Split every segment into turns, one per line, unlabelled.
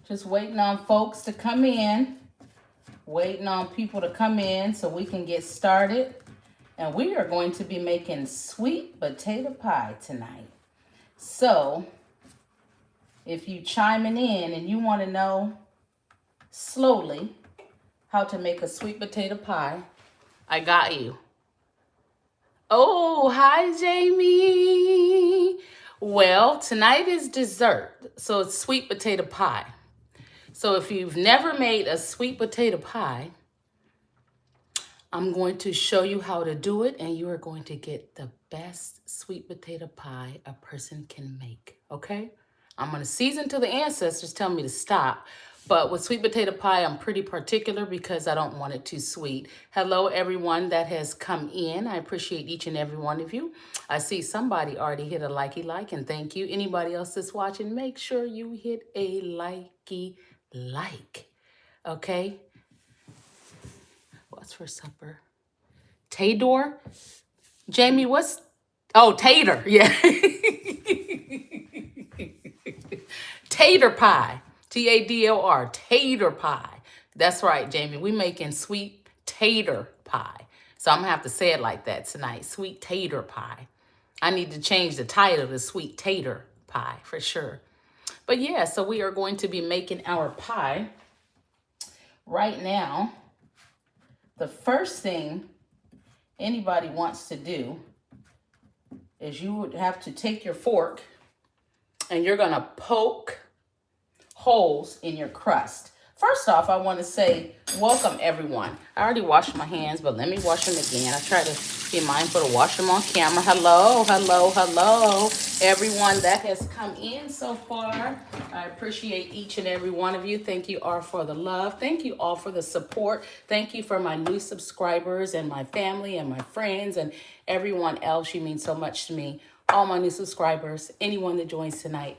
Just waiting on folks to come in. Waiting on people to come in so we can get started. And we are going to be making sweet potato pie tonight. So, if you chiming in and you want to know slowly how to make a sweet potato pie, I got you. Oh, hi, Jamie. Well, tonight is dessert, so it's sweet potato pie. So if you've never made a sweet potato pie, I'm going to show you how to do it, and you are going to get the best sweet potato pie a person can make, okay? I'm going to season till the ancestors tell me to stop. But with sweet potato pie, I'm pretty particular because I don't want it too sweet. Hello, everyone that has come in. I appreciate each and every one of you. I see somebody already hit a likey like, and thank you. Anybody else that's watching, make sure you hit a likey like, okay? What's for supper? Tador? Jamie, what's... Oh, tater, yeah. Tater pie. T-A-D-O-R, tater pie. That's right, Jamie. We making sweet tater pie. So I'm going to have to say it like that tonight. Sweet tater pie. I need to change the title to sweet tater pie for sure. But yeah, so we are going to be making our pie right now. The first thing anybody wants to do is you would have to take your fork and you're going to poke holes in your crust. First off, I want to say welcome everyone. I already washed my hands, but let me wash them again. I try to be mindful to wash them on camera. Hello, hello, hello, everyone that has come in so far. I appreciate each and every one of you. Thank you all for the love. Thank you all for the support. Thank you for my new subscribers and my family and my friends and everyone else. You mean so much to me. All my new subscribers, anyone that joins tonight,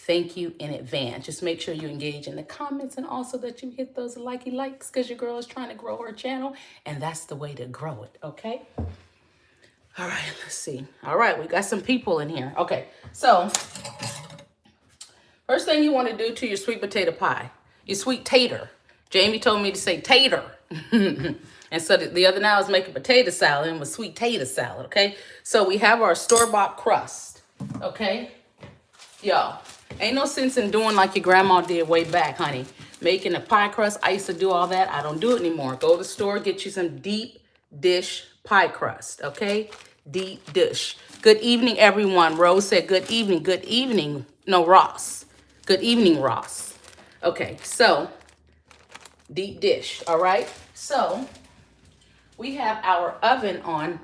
thank you in advance. Just make sure you engage in the comments and also that you hit those likey likes because your girl is trying to grow her channel and that's the way to grow it, okay? All right, let's see. All right, we got some people in here. Okay, so first thing you want to do to your sweet potato pie, your sweet tater. Jamie told me to say tater. And so the other night I was making potato salad and was sweet tater salad, okay? So we have our store-bought crust, okay? Y'all, ain't no sense in doing like your grandma did way back, honey. Making a pie crust. I used to do all that. I don't do it anymore. Go to the store, get you some deep dish pie crust, okay? Deep dish. Good evening, everyone. Rose said good evening. Good evening. No, Ross. Good evening, Ross. Okay, so deep dish, all right? So we have our oven on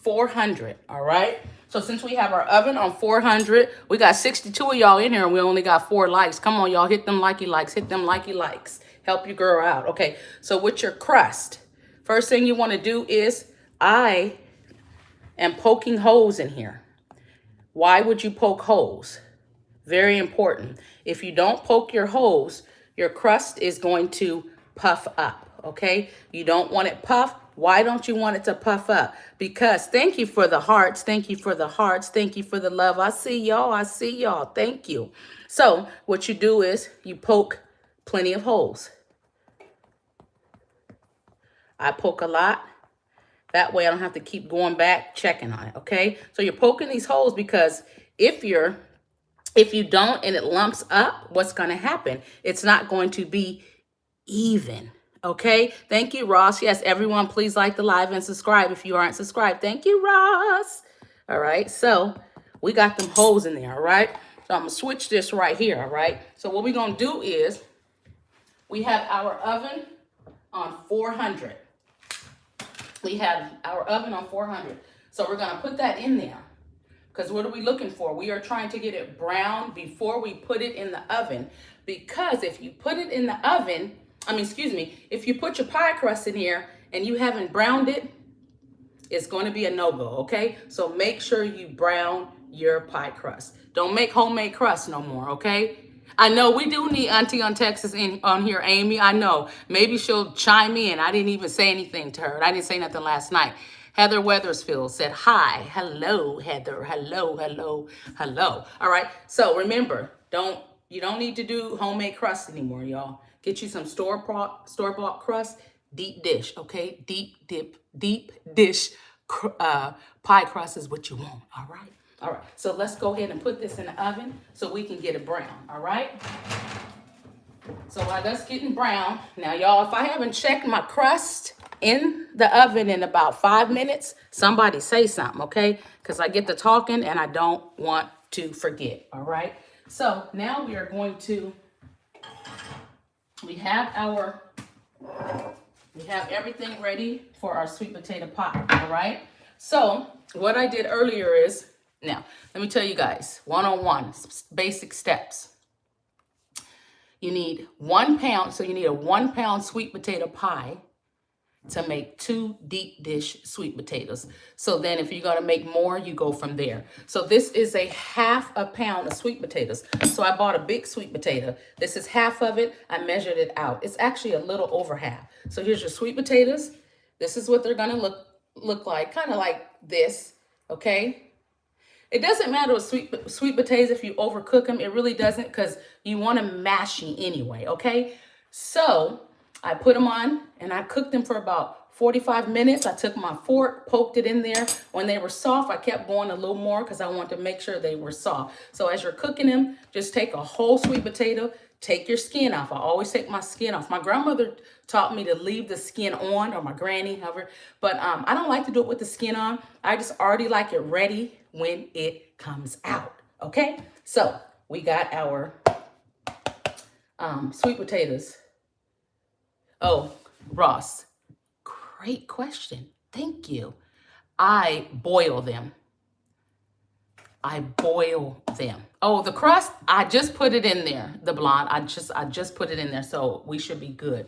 400, all right? So since we have our oven on 400, we got 62 of y'all in here and we only got 4 likes. Come on, y'all, hit them likey likes, hit them likey likes. Help your girl out. Okay, so with your crust, first thing you want to do is I am poking holes in here. Why would you poke holes? Very important. If you don't poke your holes, your crust is going to puff up, okay? You don't want it puffed. Why don't you want it to puff up? Because thank you for the hearts. Thank you for the hearts. Thank you for the love. I see y'all. I see y'all. Thank you. So what you do is you poke plenty of holes. I poke a lot. That way I don't have to keep going back checking on it, okay? So you're poking these holes because if you don't and it lumps up, what's going to happen? It's not going to be even. Okay. Thank you, Ross. Yes, everyone, please like the live and subscribe if you aren't subscribed. Thank you, Ross. All right. So we got them holes in there. All right. So I'm going to switch this right here. All right. So what we're going to do is we have our oven on 400. We have our oven on 400. So we're going to put that in there. Because what are we looking for? We are trying to get it brown before we put it in the oven. Because if you put it in the oven, if you put your pie crust in here and you haven't browned it, it's going to be a no-go, okay? So make sure you brown your pie crust. Don't make homemade crust no more, okay? I know we do need Auntie on Texas on here, Amy. I know. Maybe she'll chime in. I didn't even say anything to her. I didn't say nothing last night. Heather Weathersfield said, hi. Hello, Heather. Hello, hello, hello. All right. So remember, don't You don't need to do homemade crust anymore, y'all. Get you some store-bought crust, deep dish, okay? Deep dish pie crust is what you want, all right? All right, so let's go ahead and put this in the oven so we can get it brown, all right? So while that's getting brown, now y'all, if I haven't checked my crust in the oven in about 5 minutes, somebody say something, okay? Because I get to talking and I don't want to forget, all right? So now we are going to, we have everything ready for our sweet potato pie, all right? So what I did earlier is, now, let me tell you guys, one-on-one, basic steps. You need 1 pound, so you need a 1 pound sweet potato pie to make 2 deep dish sweet potatoes. So then if you're gonna make more, you go from there. So this is a half a pound of sweet potatoes. So I bought a big sweet potato. This is half of it. I measured it out. It's actually a little over half. So here's your sweet potatoes. This is what they're gonna look like, kind of like this, okay? It doesn't matter with sweet potatoes if you overcook them. It really doesn't, because you want them mashy anyway, okay? So I put them on and I cooked them for about 45 minutes. I took my fork, poked it in there. When they were soft, I kept going a little more because I wanted to make sure they were soft. So as you're cooking them, just take a whole sweet potato, take your skin off. I always take my skin off. My grandmother taught me to leave the skin on, or my granny, however. But I don't like to do it with the skin on. I just already like it ready when it comes out, okay? So we got our sweet potatoes. Oh, Ross, great question. Thank you. I boil them. Oh, the crust, I just put it in there, the blonde. I just put it in there, so we should be good.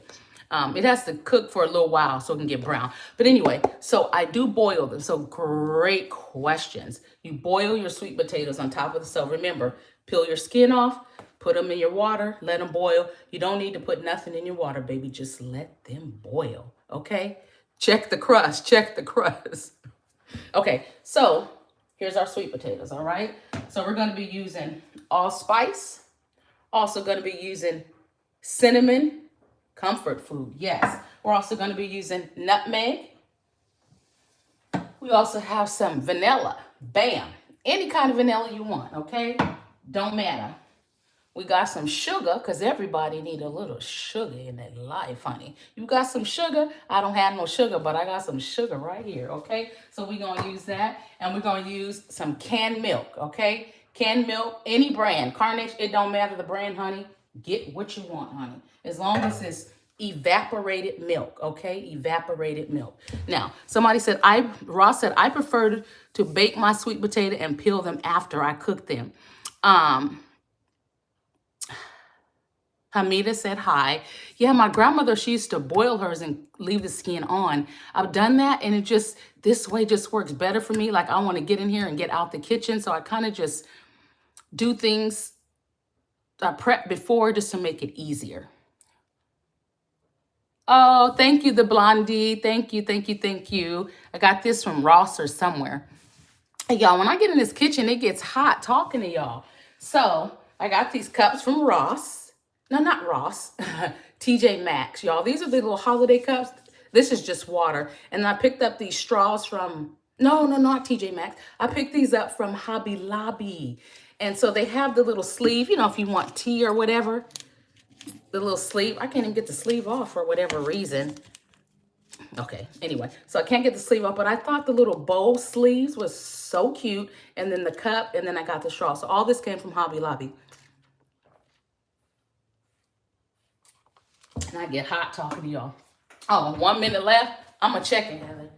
It has to cook for a little while so it can get brown. But anyway, so I do boil them. So great questions. You boil your sweet potatoes on top of the stove. Remember, peel your skin off, put them in your water, let them boil. You don't need to put nothing in your water, baby. Just let them boil, okay? Check the crust, check the crust. Okay, so here's our sweet potatoes, all right? So we're gonna be using allspice. Also gonna be using cinnamon, comfort food, yes. We're also gonna be using nutmeg. We also have some vanilla, bam. Any kind of vanilla you want, okay? Don't matter. We got some sugar, because everybody need a little sugar in their life, honey. You got some sugar? I don't have no sugar, but I got some sugar right here, okay? So we're going to use that, and we're going to use some canned milk, okay? Canned milk, any brand. Carnation, it don't matter the brand, honey. Get what you want, honey. As long as it's evaporated milk, okay? Evaporated milk. Now, somebody said, Ross said, I prefer to bake my sweet potato and peel them after I cook them. Hamida said hi. Yeah, my grandmother, she used to boil hers and leave the skin on. I've done that, and it just, this way just works better for me. Like, I want to get in here and get out the kitchen, so I kind of just do things, I prep before just to make it easier. Oh, thank you, the blondie. Thank you, thank you, thank you. I got this from Ross or somewhere. Hey, y'all, when I get in this kitchen, it gets hot talking to y'all. So I got these cups from Ross. No, not Ross. TJ Maxx, y'all. These are the little holiday cups. This is just water. And I picked up these straws from, no, not TJ Maxx. I picked these up from Hobby Lobby. And so they have the little sleeve, you know, if you want tea or whatever. The little sleeve. I can't even get the sleeve off for whatever reason. Okay, anyway, so I can't get the sleeve off, but I thought the little bowl sleeves was so cute. And then the cup, and then I got the straw. So all this came from Hobby Lobby. And I get hot talking to y'all. Oh, 1 minute left. I'm going to check it, Heather.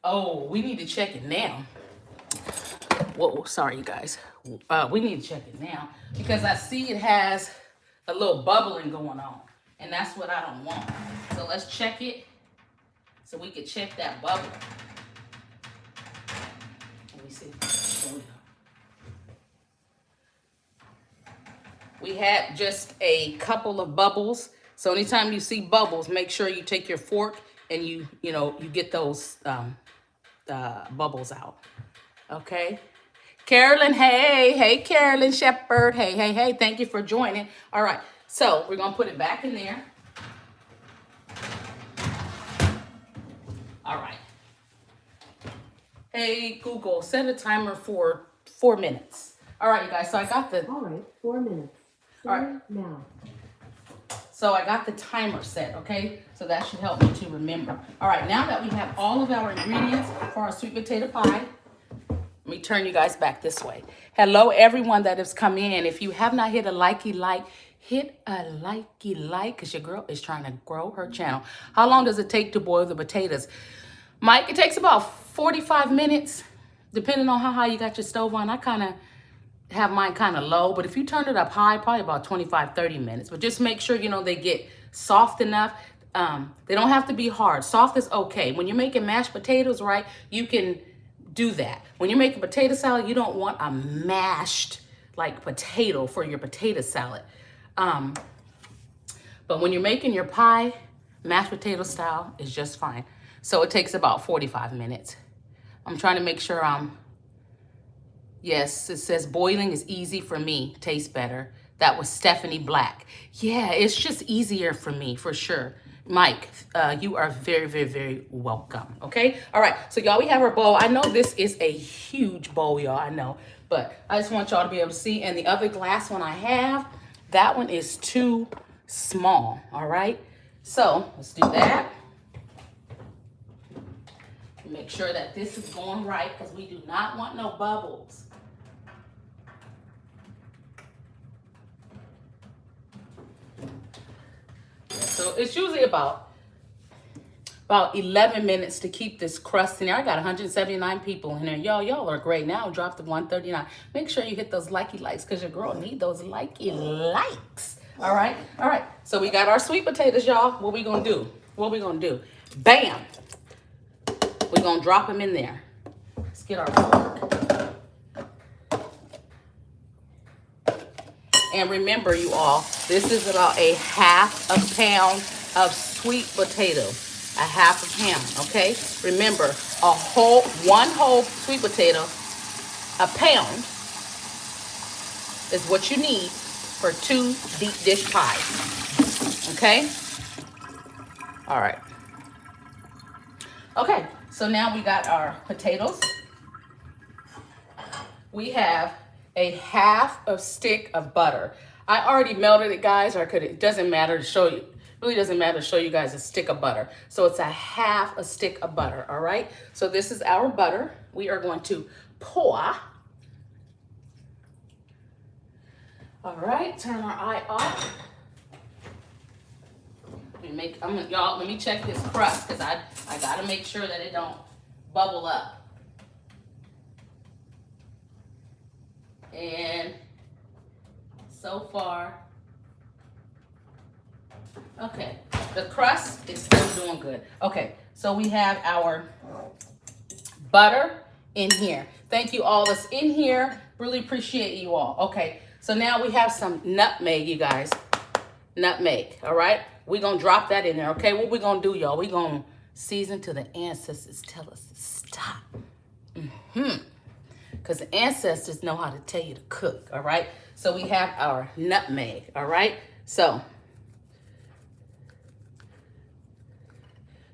Oh, we need to check it now. Whoa, sorry, you guys. We need to check it now because I see it has a little bubbling going on. And that's what I don't want. So let's check it so we can check that bubble. Let me see. We had just a couple of bubbles. So anytime you see bubbles, make sure you take your fork and you get those bubbles out. Okay. Carolyn, hey. Hey, Carolyn Shepherd. Hey, hey, hey. Thank you for joining. All right. So we're going to put it back in there. All right. Hey, Google, set a timer for 4 minutes. All right, you guys. So I got the...
All right, 4 minutes.
All right.
Now.
So I got the timer set, okay? So that should help me to remember. All right, now that we have all of our ingredients for our sweet potato pie, let me turn you guys back this way. Hello, everyone that has come in. If you have not hit a likey like, hit a likey like, because your girl is trying to grow her channel. How long does it take to boil the potatoes? Mike, it takes about 45 minutes, depending on how high you got your stove on. I kind of have mine kind of low, but if you turn it up high, probably about 25-30 minutes. But just make sure, you know, they get soft enough. They don't have to be hard. Soft is okay. When you're making mashed potatoes, right, you can do that. When you're making potato salad, you don't want a mashed like potato for your potato salad. But when you're making your pie, mashed potato style is just fine. So it takes about 45 minutes. I'm trying to make sure yes, it says boiling is easy for me, tastes better. That was Stephanie Black. Yeah, it's just easier for me, for sure. Mike, you are very, very, very welcome, okay? All right, so y'all, we have our bowl. I know this is a huge bowl, y'all, I know. But I just want y'all to be able to see. And the other glass one I have, that one is too small, all right? So let's do that. Make sure that this is going right because we do not want no bubbles. So it's usually about 11 minutes to keep this crust in there. I got 179 people in there. Y'all are great. Now drop to 139. Make sure you hit those likey likes because your girl need those likey likes. All right. All right. So we got our sweet potatoes, y'all. What we gonna do? What we gonna do? Bam. We're going to drop them in there. Let's get our fork. And remember, you all, this is about a half a pound of sweet potato. A half a pound, okay? Remember, one whole sweet potato, a pound, is what you need for 2 deep dish pies. Okay? All right. Okay. So now we got our potatoes. We have a half a stick of butter. I already melted it, guys, or it doesn't matter to show you. Really doesn't matter to show you guys a stick of butter. So it's a half a stick of butter, all right? So this is our butter. We are going to pour. All right, turn our eye off. Y'all, let me check this crust because I gotta make sure that it don't bubble up. And so far, okay, the crust is still doing good. Okay, so we have our butter in here. Thank you all that's in here. Really appreciate you all. Okay, so now we have some nutmeg, you guys. Nutmeg, all right? We're going to drop that in there, okay? What we going to do, y'all? We're going to season till the ancestors tell us to stop. Because the ancestors know how to tell you to cook, all right? So we have our nutmeg, all right? So,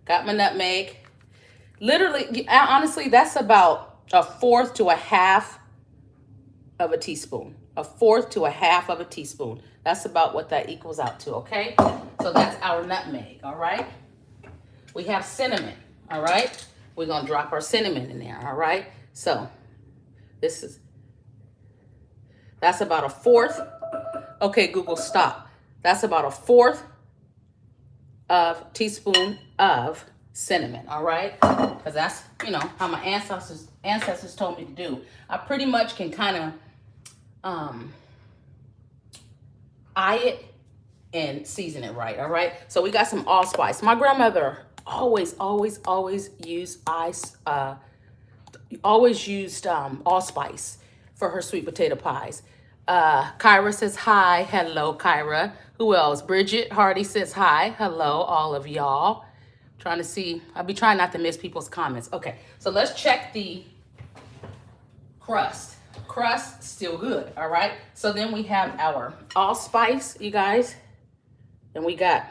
got my nutmeg. Literally, honestly, that's about 1/4 to 1/2 of a teaspoon. 1/4 to 1/2 of a teaspoon. That's about what that equals out to, okay? So that's our nutmeg, all right? We have cinnamon, all right? We're going to drop our cinnamon in there, all right? So that's about 1/4. Okay, Google, stop. That's about 1/4 of teaspoon of cinnamon, all right? Because that's, you know, how my ancestors told me to do. I pretty much can kind of eye it and season it right, all right? So we got some allspice. My grandmother always used allspice for her sweet potato pies. Kyra says hi. Hello, Kyra. Who else? Bridget Hardy says hi. Hello, all of y'all. Trying to see. I'll be trying not to miss people's comments. Okay, so let's check the crust. crust, still good, all right? So then we have our allspice, you guys. And we got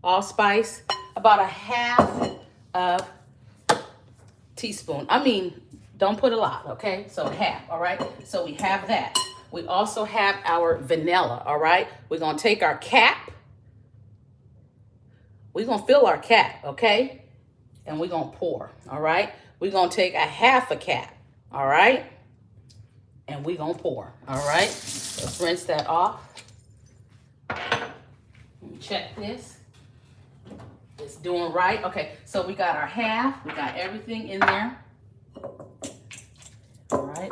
allspice, about a half of teaspoon. I mean, don't put a lot, okay? So half, all right? So we have that. We also have our vanilla, all right? We're gonna take our cap. We're gonna fill our cap, okay? And we're gonna pour, all right? We're gonna take a half a cap, all right? And we're gonna pour, all right? Let's rinse that off. Let me check this. It's doing right. Okay, so we got our half. We got everything in there. All right.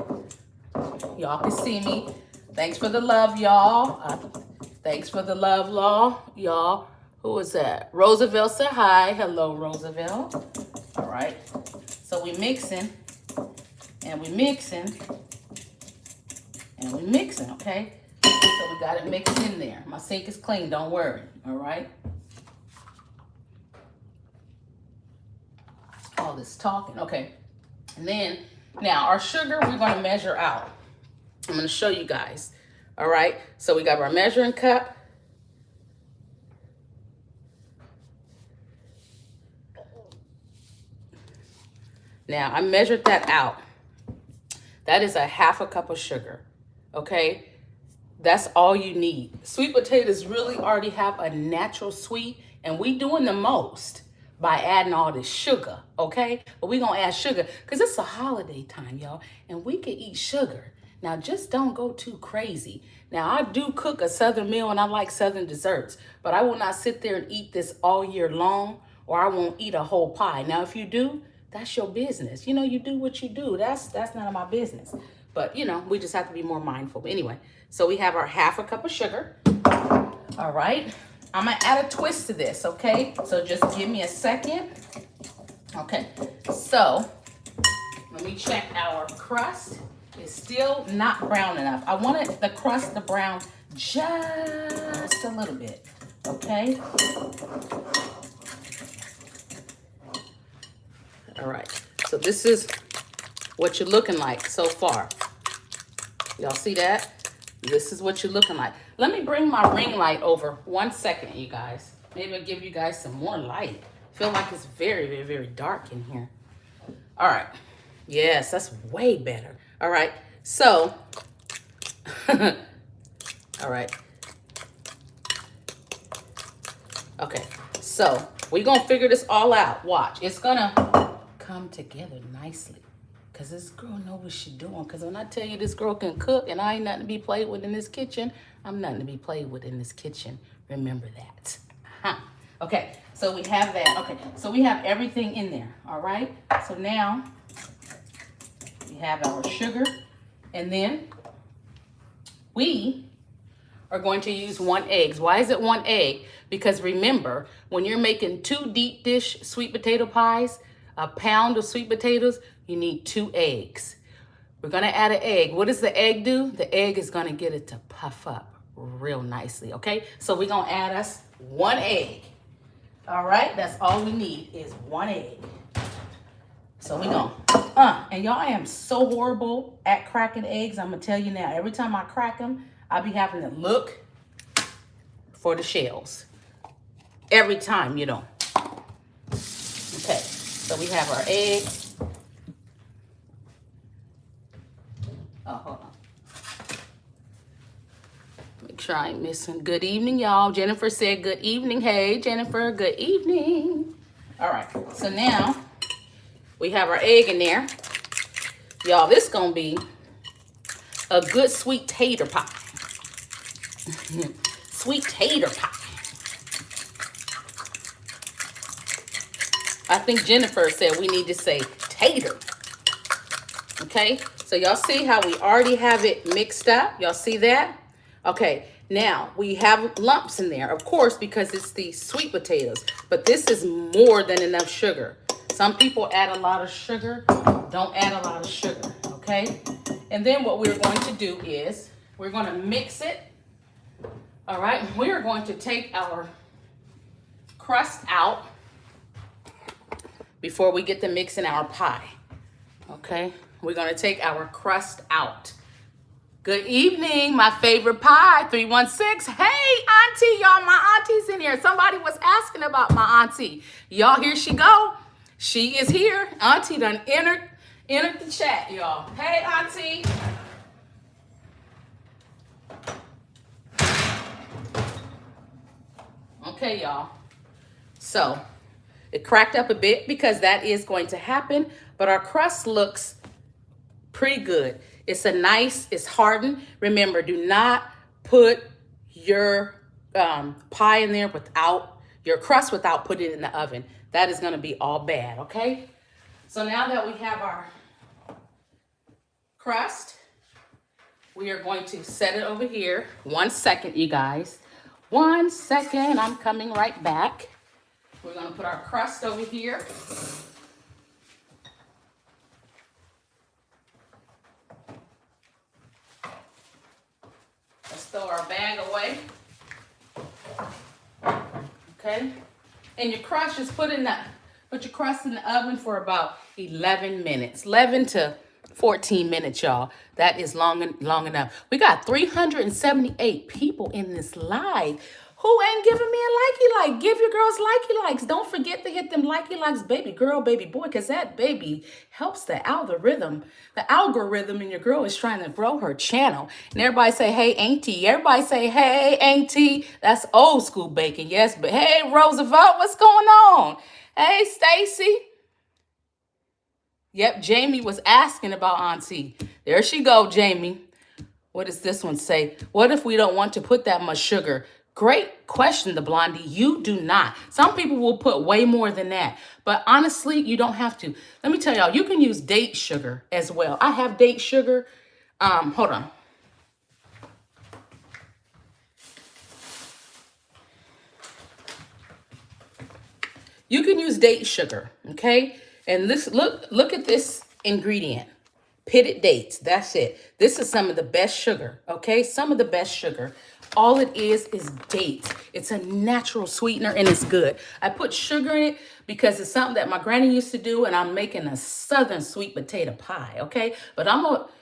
Y'all can see me. Thanks for the love, y'all. Thanks for the love, y'all. Who is that? Roosevelt said hi. Hello, Roosevelt. All right. So we mixing, and we mixing, and we mixing, okay? So we got it mixed in there. My sink is clean, don't worry, all right? All this talking, okay. And then, now our sugar, we're gonna measure out. I'm gonna show you guys, all right? So we got our measuring cup. Now, I measured that out. That is a half a cup of sugar, okay? That's all you need. Sweet potatoes really already have a natural sweet, and we doing the most by adding all this sugar, okay? But we gonna add sugar because it's a holiday time, y'all, and we can eat sugar. Now, just don't go too crazy. Now, I do cook a Southern meal, and I like Southern desserts, but I will not sit there and eat this all year long, or I won't eat a whole pie. Now, if you do, that's your business. You know, you do what you do. That's none of my business. But, you know, we just have to be more mindful. But anyway, so we have our half a cup of sugar. All right. I'm going to add a twist to this, okay? So just give me a second. Okay. So let me check our crust. It's still not brown enough. I wanted the crust to brown just a little bit, okay? All right, so this is what you're looking like so far. Y'all see that? This is what you're looking like. Let me bring my ring light over 1 second, you guys. Maybe I'll give you guys some more light. I feel like it's very, very, very dark in here. All right. Yes, that's way better. All right, so, all right. Okay, so we're gonna figure this all out. Watch, it's gonna come together nicely because this girl knows what she's doing. Because when I tell you this girl can cook and I ain't nothing to be played with in this kitchen, I'm nothing to be played with in this kitchen. Remember that. Okay, so we have that. Okay, so we have everything in there. All right, so now we have our sugar, and then we are going to use 1 egg. Why is it 1 egg? Because remember, when you're making 2 deep dish sweet potato pies, a pound of sweet potatoes, you need 2 eggs. We're gonna add an egg. What does the egg do? The egg is gonna get it to puff up real nicely, okay? So we're gonna add us 1 egg. All right, that's all we need is 1 egg. So we gonna, and y'all, I am so horrible at cracking eggs. I'm gonna tell you now, every time I crack them, I be having to look for the shells. Every time, you know. Okay, so we have our eggs. Oh, hold on. Make sure I ain't missing. Good evening, y'all. Jennifer said good evening. Hey, Jennifer, good evening. All right, so now we have our egg in there. Y'all, this gonna be a good sweet tater pie. Sweet tater pie. I think Jennifer said we need to say tater. Okay, so y'all see how we already have it mixed up? Y'all see that? Okay, now we have lumps in there, of course, because it's the sweet potatoes. But this is more than enough sugar. Some people add a lot of sugar. Don't add a lot of sugar, okay? And then what we're going to do is we're going to mix it. All right, we're going to take our crust out before we get the mix in our pie. Okay, we're going to take our crust out. Good evening, my favorite pie, 316. Hey, auntie, y'all, my auntie's in here. Somebody was asking about my auntie. Y'all, here she go. She is here. Auntie done entered the chat, y'all. Hey, auntie. Okay, y'all. So it cracked up a bit because that is going to happen, but our crust looks pretty good. It's hardened. Remember, do not put your pie in there without your crust without putting it in the oven. That is going to be all bad, okay? So now that we have our crust, we are going to set it over here. 1 second, you guys. 1 second, I'm coming right back. We're going to put our crust over here. Let's throw our bag away. Okay? And your crust, just put your crust in the oven for about 11 minutes. 11 to 14 minutes, y'all. That is long enough. We got 378 people in this live. Who ain't giving me a likey like? Give your girls likey likes. Don't forget to hit them likey likes, baby girl, baby boy, because that baby helps the algorithm. The algorithm, and your girl is trying to grow her channel. And everybody say, hey, auntie. Everybody say, hey, auntie. That's old school bacon, yes. But hey, Roosevelt, what's going on? Hey, Stacy. Yep, Jamie was asking about auntie. There she go, Jamie. What does this one say? What if we don't want to put that much sugar? Great question, the Blondie. You do not. Some people will put way more than that. But honestly, you don't have to. Let me tell y'all, you can use date sugar as well. I have date sugar. Hold on. You can use date sugar, okay? And this, look at this ingredient. Pitted dates, that's it. This is some of the best sugar, okay? Some of the best sugar. All it is dates. It's a natural sweetener and it's good. I put sugar in it because it's something that my granny used to do, and I'm making a southern sweet potato pie, okay? But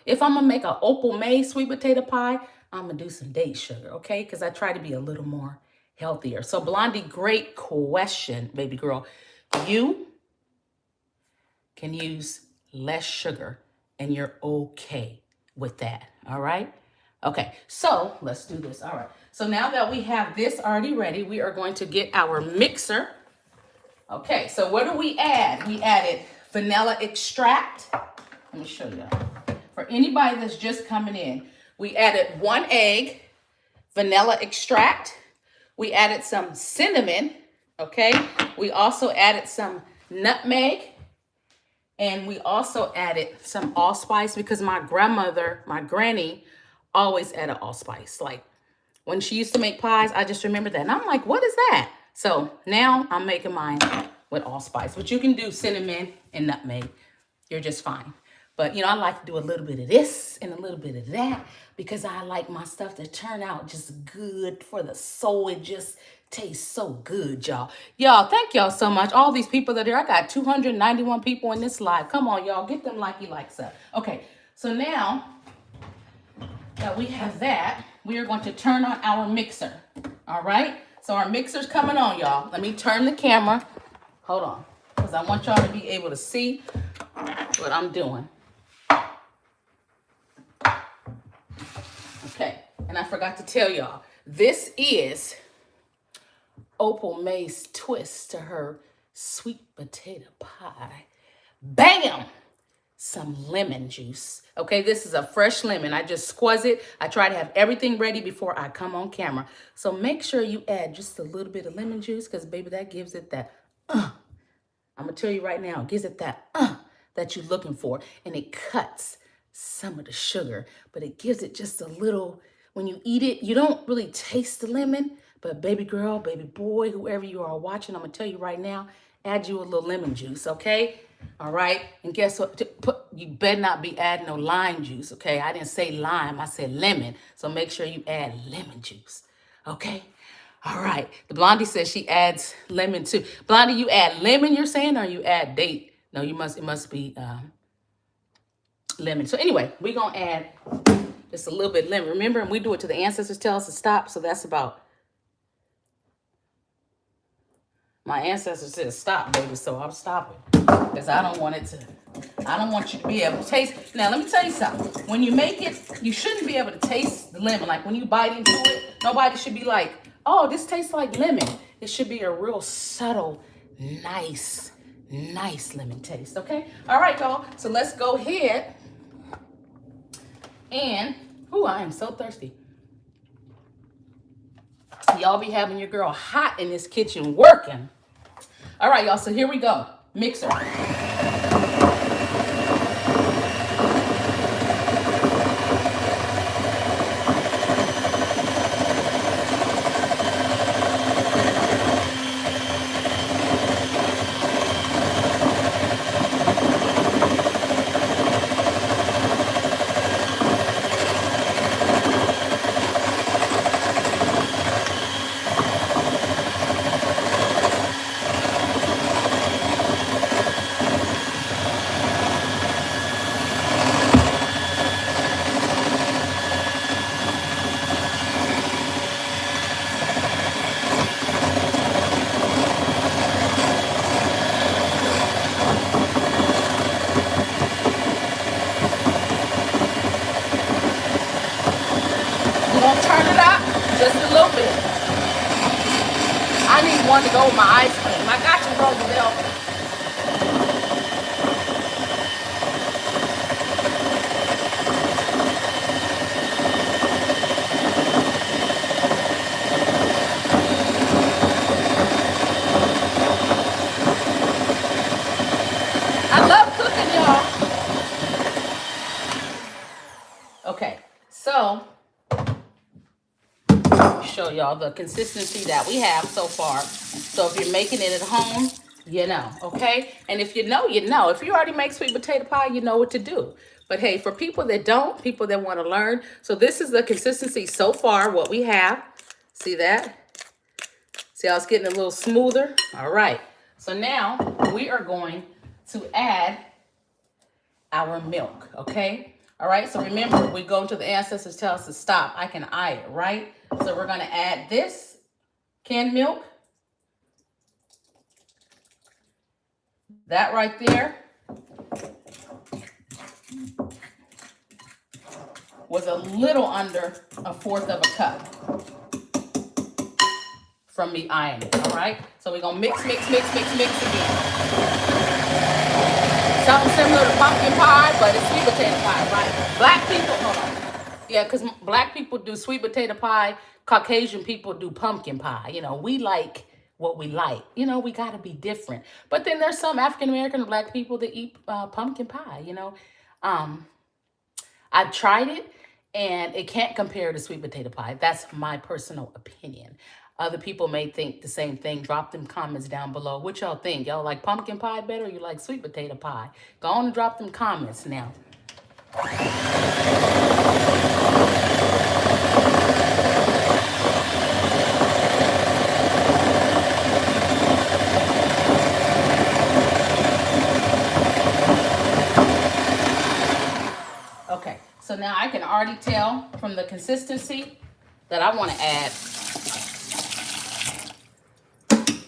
if I'm gonna make an Opal May sweet potato pie, I'm gonna do some date sugar, okay? Because I try to be a little more healthier. So Blondie, great question, baby girl. You can use less sugar and you're okay with that, all right? Okay, so let's do this. All right, so now that we have this already ready, we are going to get our mixer. Okay, so what do we add? We added vanilla extract. Let me show you. For anybody that's just coming in, we added 1 egg, vanilla extract. We added some cinnamon, okay? We also added some nutmeg. And we also added some allspice because my granny, always added allspice. Like when she used to make pies, I just remember that. And I'm like, what is that? So now I'm making mine with allspice. But you can do cinnamon and nutmeg. You're just fine. But, you know, I like to do a little bit of this and a little bit of that because I like my stuff to turn out just good for the soul. It just tastes so good, y'all. Y'all, thank y'all so much. All these people that are here. I got 291 people in this live. Come on, y'all. Get them likey likes up. Okay, so now that we have that, we are going to turn on our mixer. All right? So our mixer's coming on, y'all. Let me turn the camera. Hold on, because I want y'all to be able to see what I'm doing. Okay, and I forgot to tell y'all, this is Opal May's twist to her sweet potato pie. Bam! Some lemon juice. Okay, this is a fresh lemon. I just squeeze it. I try to have everything ready before I come on camera. So make sure you add just a little bit of lemon juice because, baby, that gives it that, I'm going to tell you right now, it gives it that, that you're looking for. And it cuts some of the sugar, but it gives it just a little, when you eat it, you don't really taste the lemon, but baby girl, baby boy, whoever you are watching, I'm gonna tell you right now, add you a little lemon juice, okay? All right, and guess what? You better not be adding no lime juice, okay? I didn't say lime, I said lemon, so make sure you add lemon juice, okay? All right, the Blondie says she adds lemon too. Blondie, you add lemon, you're saying, or you add date? No, it must be, lemon. So anyway, we're going to add just a little bit of lemon. Remember, and we do it till the ancestors tell us to stop. So that's about, my ancestors said stop, baby. So I'm stopping because I don't want you to be able to taste. Now, let me tell you something. When you make it, you shouldn't be able to taste the lemon. Like when you bite into it, nobody should be like, oh, this tastes like lemon. It should be a real subtle, nice lemon taste, okay? All right, y'all. So let's go ahead and, I am so thirsty. Y'all be having your girl hot in this kitchen working. All right, y'all. So here we go. Mixer. Turn it up just a little bit. I need one to go with my ice cream. I got you, Rosa Velvet. I love cooking, y'all. Okay, so show y'all the consistency that we have so far. So if you're making it at home, you know, okay? And if you know, you know. If you already make sweet potato pie, you know what to do. But hey, for people that don't, people that want to learn, so this is the consistency so far, what we have. See that? See how it's getting a little smoother? All right. So now we are going to add our milk, okay? All right, so remember, we go to the ancestors tell us to stop. I can eye it, right? So we're gonna add this canned milk. That right there was a little under 1/4 of a cup from me eyeing it, all right? So we're gonna mix again. Something similar to pumpkin pie, but it's sweet potato pie, right? Black people, hold on. Yeah, because black people do sweet potato pie. Caucasian people do pumpkin pie. You know, we like what we like. You know, we got to be different. But then there's some African-American black people that eat pumpkin pie, you know. I tried it, and it can't compare to sweet potato pie. That's my personal opinion. Other people may think the same thing. Drop them comments down below. What y'all think? Y'all like pumpkin pie better or you like sweet potato pie? Go on and drop them comments now. Okay, so now I can already tell from the consistency that I want to add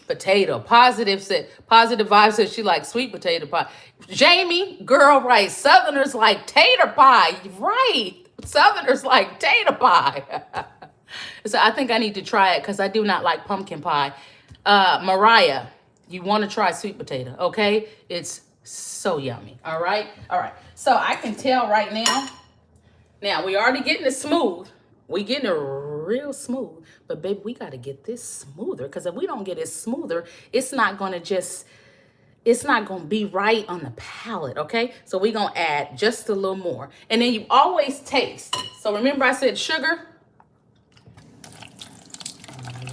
potato. Positive vibe said she likes sweet potato pie. Jamie, girl, right. Southerners like tater pie. Right. Southerners like tater pie. So I think I need to try it because I do not like pumpkin pie. Mariah, you want to try sweet potato, okay? It's so yummy. All right. All right. So I can tell right now. Now, we already getting it smooth. We getting it real smooth. But, baby, we got to get this smoother. Because if we don't get it smoother, it's not going to be right on the palate, okay? So we're going to add just a little more. And then you always taste. So remember I said sugar?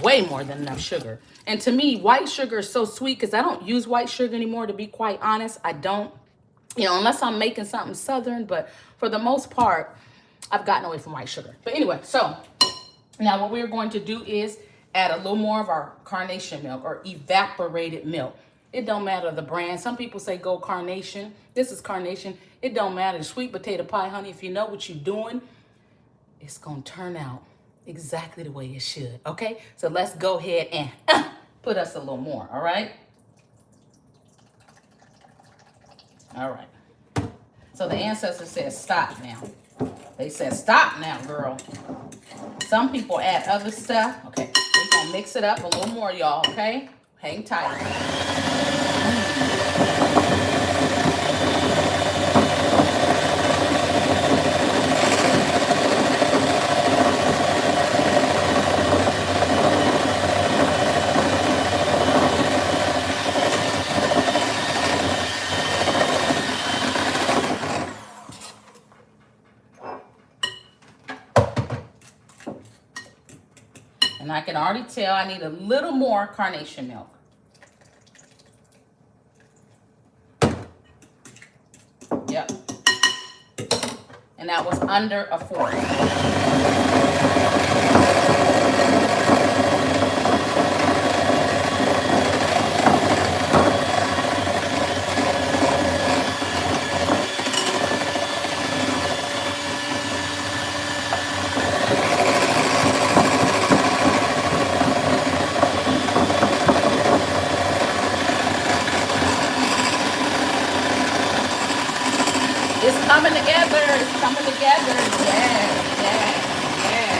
Way more than enough sugar. And to me, white sugar is so sweet because I don't use white sugar anymore, to be quite honest. I don't, you know, unless I'm making something Southern. But for the most part, I've gotten away from white sugar. But anyway, so now what we're going to do is add a little more of our carnation milk or evaporated milk. It don't matter the brand. Some people say go Carnation. This is Carnation. It don't matter. Sweet potato pie, honey, if you know what you're doing, it's going to turn out exactly the way it should, okay? So let's go ahead and put us a little more, all right? All right. So the ancestors said stop now. They said stop now, girl. Some people add other stuff. Okay, we're going to mix it up a little more, y'all, okay? Hang tight. And I can already tell I need a little more carnation milk. Yep. And that was under a quart. It's coming together. It's coming together. Yeah, yeah, yeah.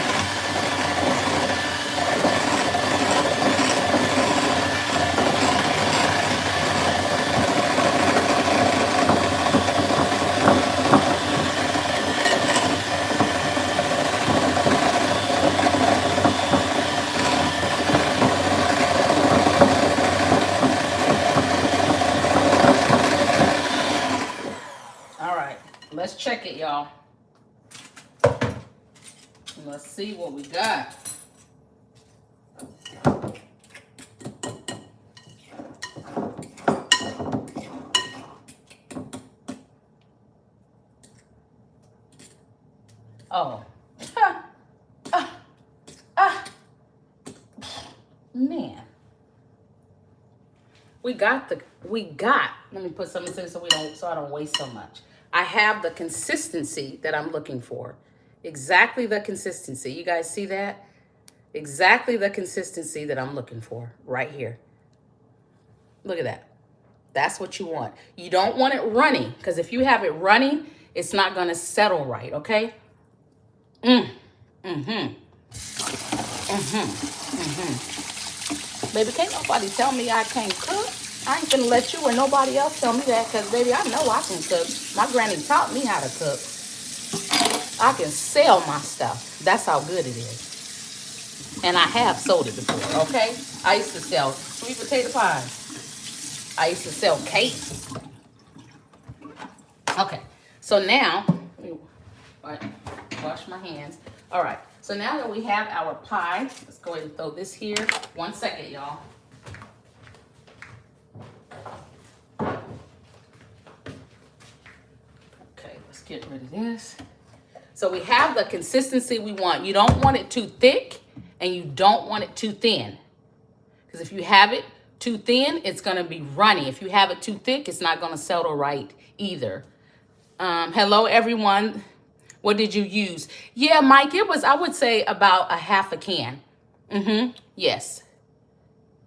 All right, let's check it, y'all. Let's see what we got. Oh, man. Let me put something in so I don't waste so much. I have the consistency that I'm looking for. Exactly the consistency. You guys see that? Exactly the consistency that I'm looking for right here. Look at that. That's what you want. You don't want it runny, because if you have it runny, it's not going to settle right, okay? Baby, can't nobody tell me I can't cook. I ain't gonna let you or nobody else tell me that, because, baby, I know I can cook. My granny taught me how to cook. I can sell my stuff. That's how good it is. And I have sold it before, okay? I used to sell sweet potato pies. I used to sell cakes. Okay, so now, wash my hands. All right, so now that we have our pie, let's go ahead and throw this here. 1 second, y'all. Okay, let's get rid of this. So we have the consistency we want. You don't want it too thick and you don't want it too thin. Because if you have it too thin, it's going to be runny. If you have it too thick, it's not going to settle right either. Hello, everyone. What did you use? Yeah, Mike, it was, I would say, about a half a can. Yes.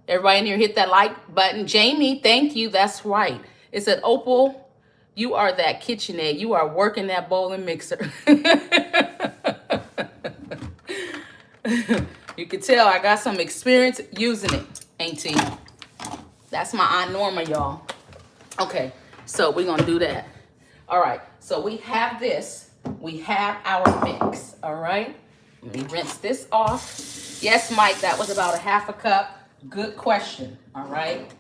Everybody in here hit that like button. Jamie, thank you. That's right. It said, Opal, you are that KitchenAid. You are working that bowl and mixer. You can tell I got some experience using it, auntie. That's my Aunt Norma, y'all. Okay, so we're going to do that. All right, so we have this. We have our mix, all right? Let me rinse this off. Yes, Mike, that was about a half a cup. Good question, all right?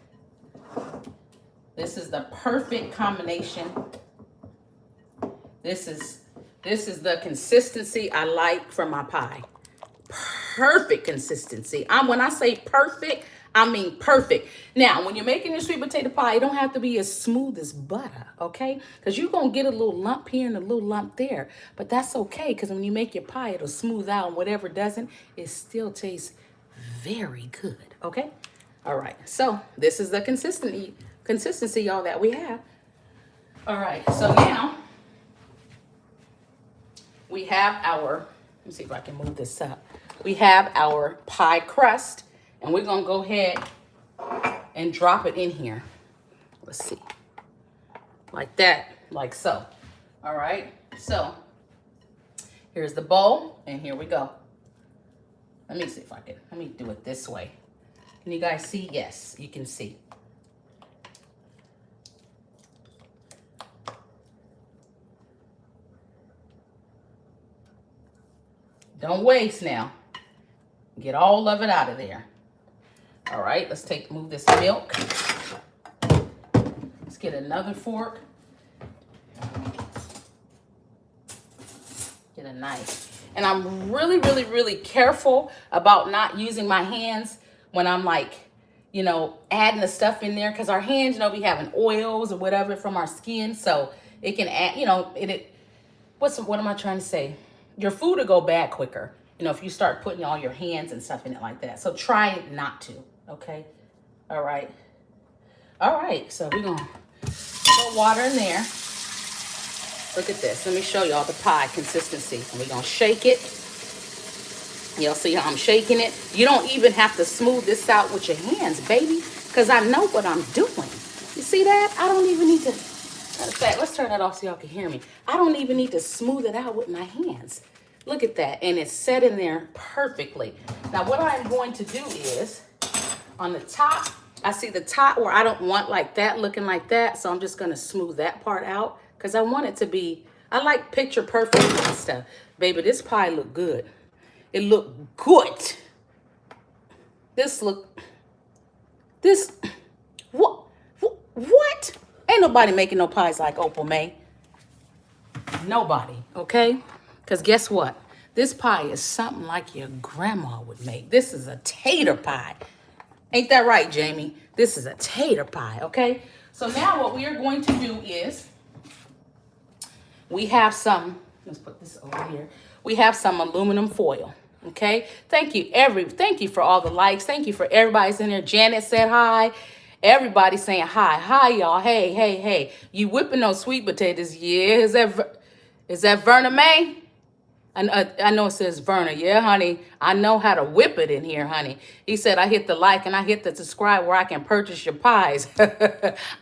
This is the perfect combination. This is the consistency I like for my pie. Perfect consistency. When I say perfect, I mean perfect. Now, when you're making your sweet potato pie, it don't have to be as smooth as butter, okay? Because you're going to get a little lump here and a little lump there. But that's okay, because when you make your pie, it'll smooth out. And whatever doesn't, it still tastes very good, okay? All right, so this is the consistency, y'all, that we have. All right, so now we have our, let me see if I can move this up. We have our pie crust, and we're gonna go ahead and drop it in here. Let's see, like that, like so. All right, so here's the bowl, and here we go. Let me see if I can, let me do it this way. Can you guys see? Yes, you can see. Don't waste now. Get all of it out of there. All right, let's move this milk. Let's get another fork. Get a knife. And I'm really, really, really careful about not using my hands when I'm like, you know, adding the stuff in there, because our hands, you know, be having oils or whatever from our skin. So it can add, you know, what am I trying to say? Your food will go bad quicker, you know, if you start putting all your hands and stuff in it like that. So try not to, okay? All right. All right, so we're gonna put water in there. Look at this. Let me show y'all the pie consistency. And we're gonna shake it. You'll see how I'm shaking it. You don't even have to smooth this out with your hands, baby, because I know what I'm doing. You see that? I don't even need to, matter of fact, let's turn that off so y'all can hear me. I don't even need to smooth it out with my hands. Look at that, and it's set in there perfectly. Now what I'm going to do is, on the top, I see the top where I don't want like that, looking like that, so I'm just gonna smooth that part out, because I want it to be, I like picture perfect and stuff. Baby, this pie look good. It look good. What? Ain't nobody making no pies like Opal May. Nobody, okay? Because guess what? This pie is something like your grandma would make. This is a tater pie. Ain't that right, Jamie? This is a tater pie, okay? So now what we are going to do is, we have some, let's put this over here. We have some aluminum foil. Okay, thank you for all the likes. Thank you for everybody's in there. Janet said hi. Everybody saying hi, y'all. Hey. You whipping those sweet potatoes? Yeah, is that Verna May? I know it says Verna. Yeah, honey. I know how to whip it in here, honey. He said I hit the like and I hit the subscribe where I can purchase your pies.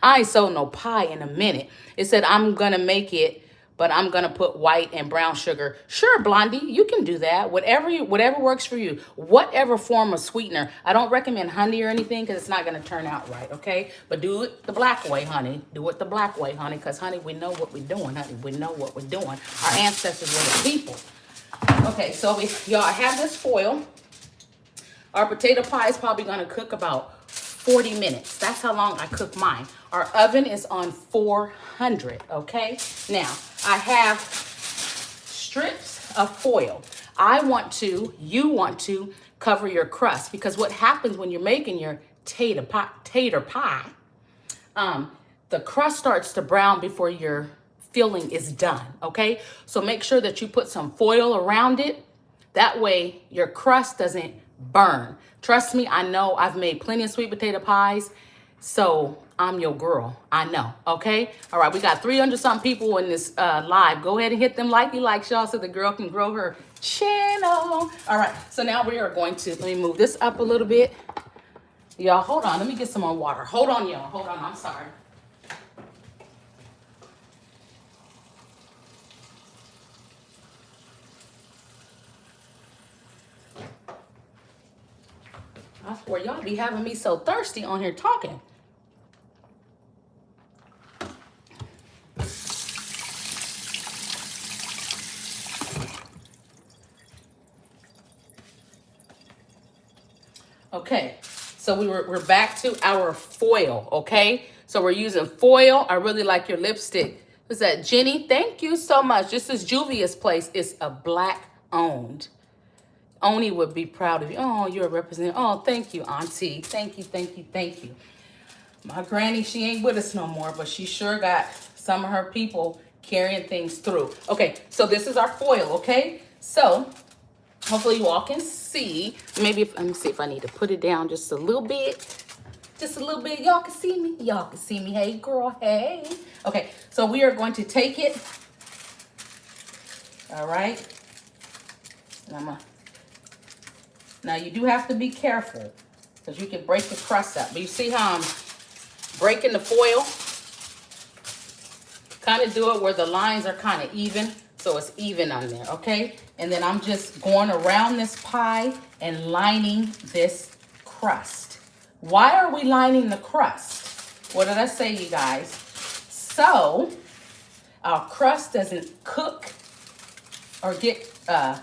I ain't sold no pie in a minute. It said I'm gonna make it, but I'm gonna put white and brown sugar. Sure, Blondie, you can do that. Whatever works for you. Whatever form of sweetener. I don't recommend honey or anything because it's not gonna turn out right, okay? But do it the black way, honey. Do it the black way, honey, because honey, we know what we're doing, honey. We know what we're doing. Our ancestors were the people. Okay, so y'all have this foil. Our potato pie is probably gonna cook about 40 minutes. That's how long I cook mine. Our oven is on 400, okay? Now, I have strips of foil. You want to cover your crust, because what happens when you're making your tater pie, the crust starts to brown before your filling is done, okay? So make sure that you put some foil around it. That way your crust doesn't burn. Trust me, I know I've made plenty of sweet potato pies, so I'm your girl. I know, okay? All right, we got 300 something people in this live. Go ahead and hit them likes, y'all, so the girl can grow her channel. All right, so now we are going to, let me move this up a little bit. Y'all, hold on. Let me get some more water. Hold on, y'all. Hold on. I'm sorry. I swear, y'all be having me so thirsty on here talking. Okay, so we're back to our foil, okay? So we're using foil. I really like your lipstick. Who's that, Jenny? Thank you so much. This is Juvia's Place. It's a black owned. Oni would be proud of you. Oh, you're a representative. Oh, thank you, Auntie. Thank you. My granny, she ain't with us no more, but she sure got some of her people carrying things through. Okay, so this is our foil, okay? So hopefully you all can see. Maybe, let me see if I need to put it down just a little bit. just a little bit. Y'all can see me. Y'all can see me. Hey, girl. Hey. Okay, so we are going to take it. All right. Now, you do have to be careful because you can break the crust up. But you see how I'm breaking the foil? Kind of do it where the lines are kind of even, so it's even on there, okay? And then I'm just going around this pie and lining this crust. Why are we lining the crust? What did I say, you guys? So our crust doesn't cook or get, so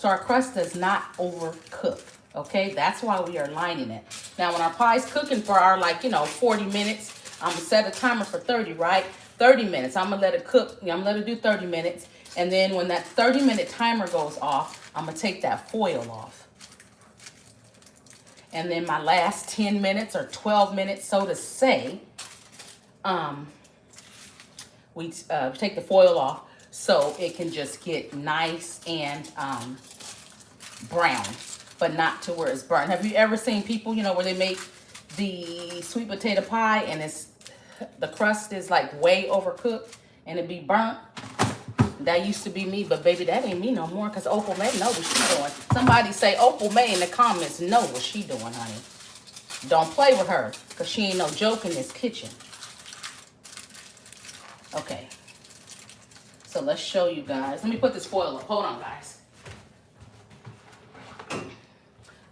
our crust does not overcook, okay? That's why we are lining it. Now, when our pie's cooking for our, 40 minutes, I'm gonna set a timer for 30, right? 30 minutes, I'm gonna let it cook. I'm gonna let it do 30 minutes. And then when that 30-minute timer goes off, I'm gonna take that foil off. And then my last 10 minutes or 12 minutes, so to say, we take the foil off so it can just get nice and brown, but not to where it's burnt. Have you ever seen people, where they make the sweet potato pie and the crust is like way overcooked and it be burnt? That used to be me, but baby, that ain't me no more, because Opal May know what she doing. Somebody say Opal May in the comments know what she doing, honey. Don't play with her, because she ain't no joke in this kitchen. Okay. So let's show you guys. Let me put this foil up. Hold on, guys.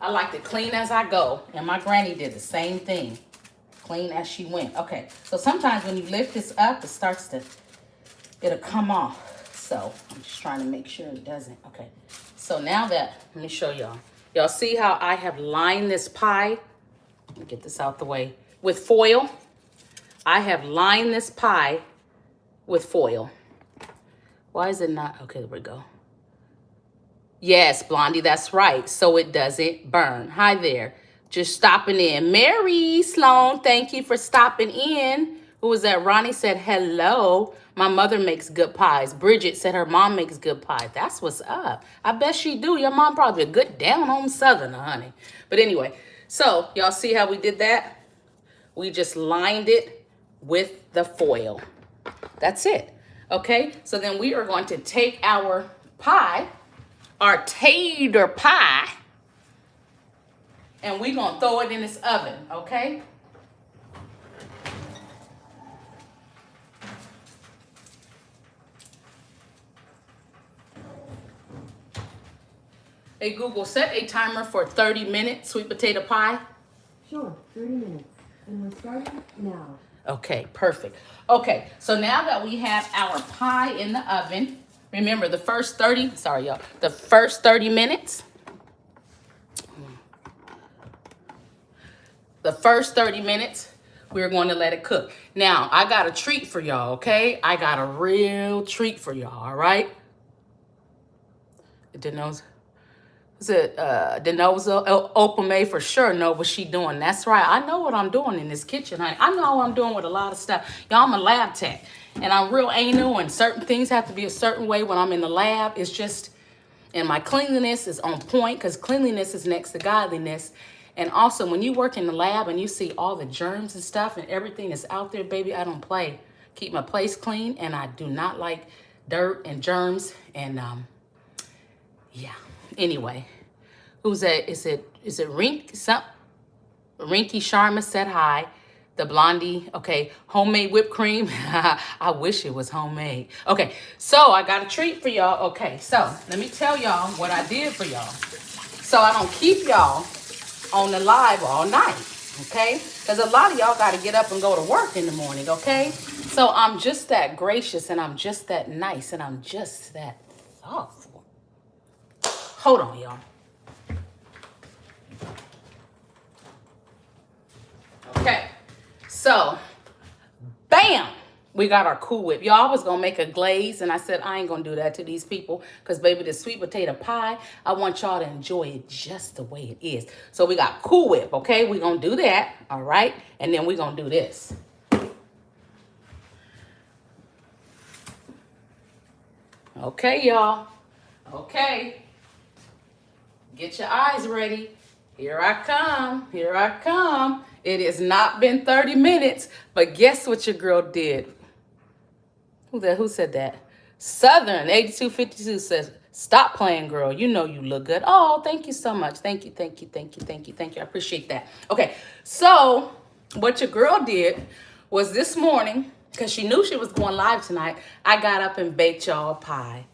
I like to clean as I go, and my granny did the same thing. Clean as she went. Okay, so sometimes when you lift this up, it'll come off. So I'm just trying to make sure it doesn't. Okay, so now let me show y'all. Y'all see how I have lined this pie? Let me get this out the way. With foil. I have lined this pie with foil. Why is it not? Okay, there we go. Yes, Blondie, that's right. So it doesn't burn. Hi there. Just stopping in. Mary Sloan, thank you for stopping in. Who was that? Ronnie said hello. My mother makes good pies. Bridget said her mom makes good pie. That's what's up. I bet she do. Your mom probably a good down-home Southerner, honey. But anyway, so y'all see how we did that? We just lined it with the foil. That's it. Okay, so then we are going to take our pie, our tater pie, and we're going to throw it in this oven, okay? Hey, Google, set a timer for 30 minutes, sweet potato pie.
Sure, 30 minutes. And we're starting now.
Okay, perfect. Okay, so now that we have our pie in the oven, remember the first 30 minutes, we're going to let it cook. Now, I got a treat for y'all, okay? I got a real treat for y'all, all right? Denosa Opal May for sure know what she doing. That's right. I know what I'm doing in this kitchen, honey. I know what I'm doing with a lot of stuff. Y'all, I'm a lab tech, and I'm real anal, and certain things have to be a certain way when I'm in the lab. It's just, and my cleanliness is on point, because cleanliness is next to godliness. And also, when you work in the lab and you see all the germs and stuff and everything is out there, baby, I don't play. Keep my place clean, and I do not like dirt and germs. And yeah. Anyway, who's that? Is it Rinky Sharma said hi. The Blondie, okay, homemade whipped cream. I wish it was homemade. Okay, so I got a treat for y'all. Okay, so let me tell y'all what I did for y'all. So I don't keep y'all on the live all night, okay? Because a lot of y'all got to get up and go to work in the morning, okay? So I'm just that gracious, and I'm just that nice, and I'm just that thoughtful. Hold on, y'all. Okay, so, bam, we got our Cool Whip. Y'all was going to make a glaze, and I said, I ain't going to do that to these people, because, baby, the sweet potato pie, I want y'all to enjoy it just the way it is. So we got Cool Whip, okay? We're going to do that, all right? And then we're going to do this. Okay, y'all. Okay. Get your eyes ready. Here I come. Here I come. It has not been 30 minutes, but guess what your girl did? Who said that? Southern 8252 says, stop playing, girl. You know you look good. Oh, thank you so much. Thank you, thank you, thank you, thank you, thank you. I appreciate that. Okay, so what your girl did was this morning, because she knew she was going live tonight, I got up and baked y'all a pie.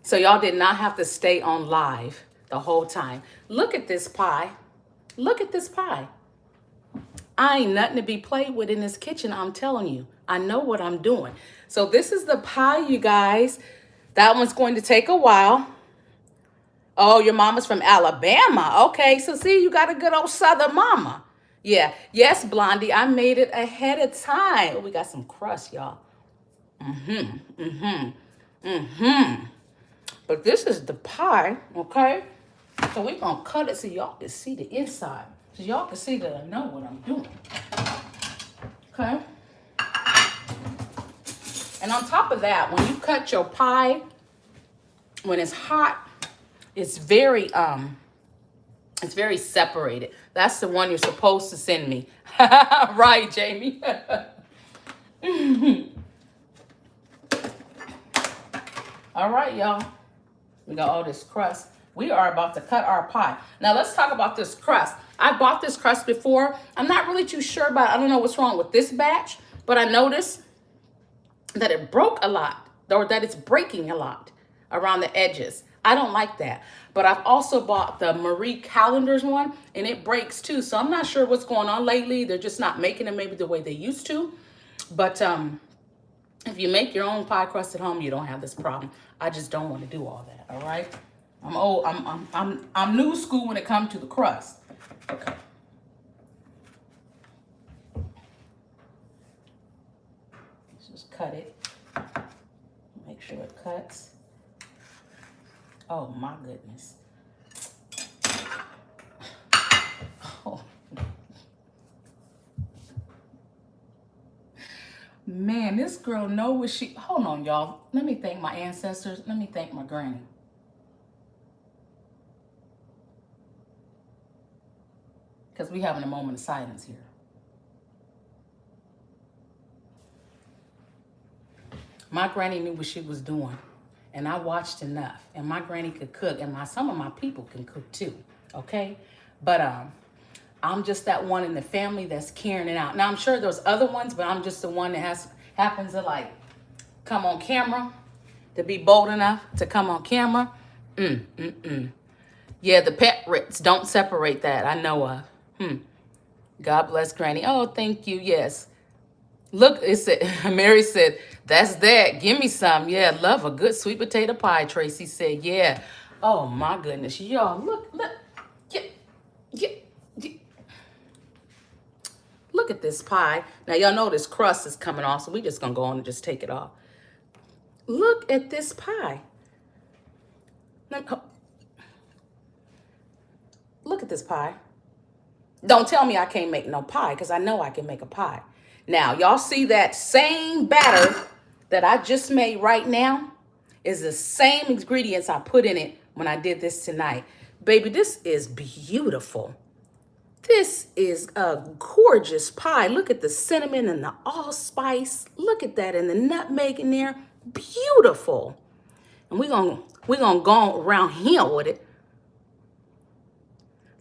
So y'all did not have to stay on live the whole time. Look at this pie. Look at this pie. I ain't nothing to be played with in this kitchen, I'm telling you. I know what I'm doing. So this is the pie, you guys. That one's going to take a while. Oh, your mama's from Alabama. Okay, so see, you got a good old Southern mama. Yeah, yes, Blondie, I made it ahead of time. Oh, we got some crust, y'all. But this is the pie, okay? So we're going to cut it so y'all can see the inside. So y'all can see that I know what I'm doing. Okay? And on top of that, when you cut your pie, when it's hot, it's very separated. That's the one you're supposed to send me. Right, Jamie? All right, y'all. We got all this crust. We are about to cut our pie. Now, let's talk about this crust. I bought this crust before. I'm not really too sure about it. I don't know what's wrong with this batch, but I noticed that it broke a lot, or that it's breaking a lot around the edges. I don't like that. But I've also bought the Marie Callender's one, and it breaks too. So I'm not sure what's going on lately. They're just not making them maybe the way they used to. But if you make your own pie crust at home, you don't have this problem. I just don't want to do all that, all right? I'm old. I'm new school when it comes to the crust. Okay. Let's just cut it. Make sure it cuts. Oh my goodness. Oh. Man, this girl know what she, hold on, y'all. Let me thank my ancestors. Let me thank my granny. Because we having a moment of silence here. My granny knew what she was doing. And I watched enough. And my granny could cook. And some of my people can cook too. Okay? But I'm just that one in the family that's carrying it out. Now, I'm sure there's other ones, but I'm just the one that happens to like come on camera, to be bold enough to come on camera. Yeah, the pet rits don't separate that. I know of. God bless Granny. Oh, thank you. Yes. Look, it said, Mary said, that's that. Give me some. Yeah, love a good sweet potato pie, Tracy said. Yeah. Oh, my goodness. Y'all, look. Look at this pie. Now, y'all know this crust is coming off, so we just going to go on and just take it off. Look at this pie. Look at this pie. Don't tell me I can't make no pie, because I know I can make a pie. Now, y'all see that same batter that I just made right now is the same ingredients I put in it when I did this tonight. Baby, this is beautiful. This is a gorgeous pie. Look at the cinnamon and the allspice. Look at that, and the nutmeg in there. Beautiful. And we're gonna go around here with it.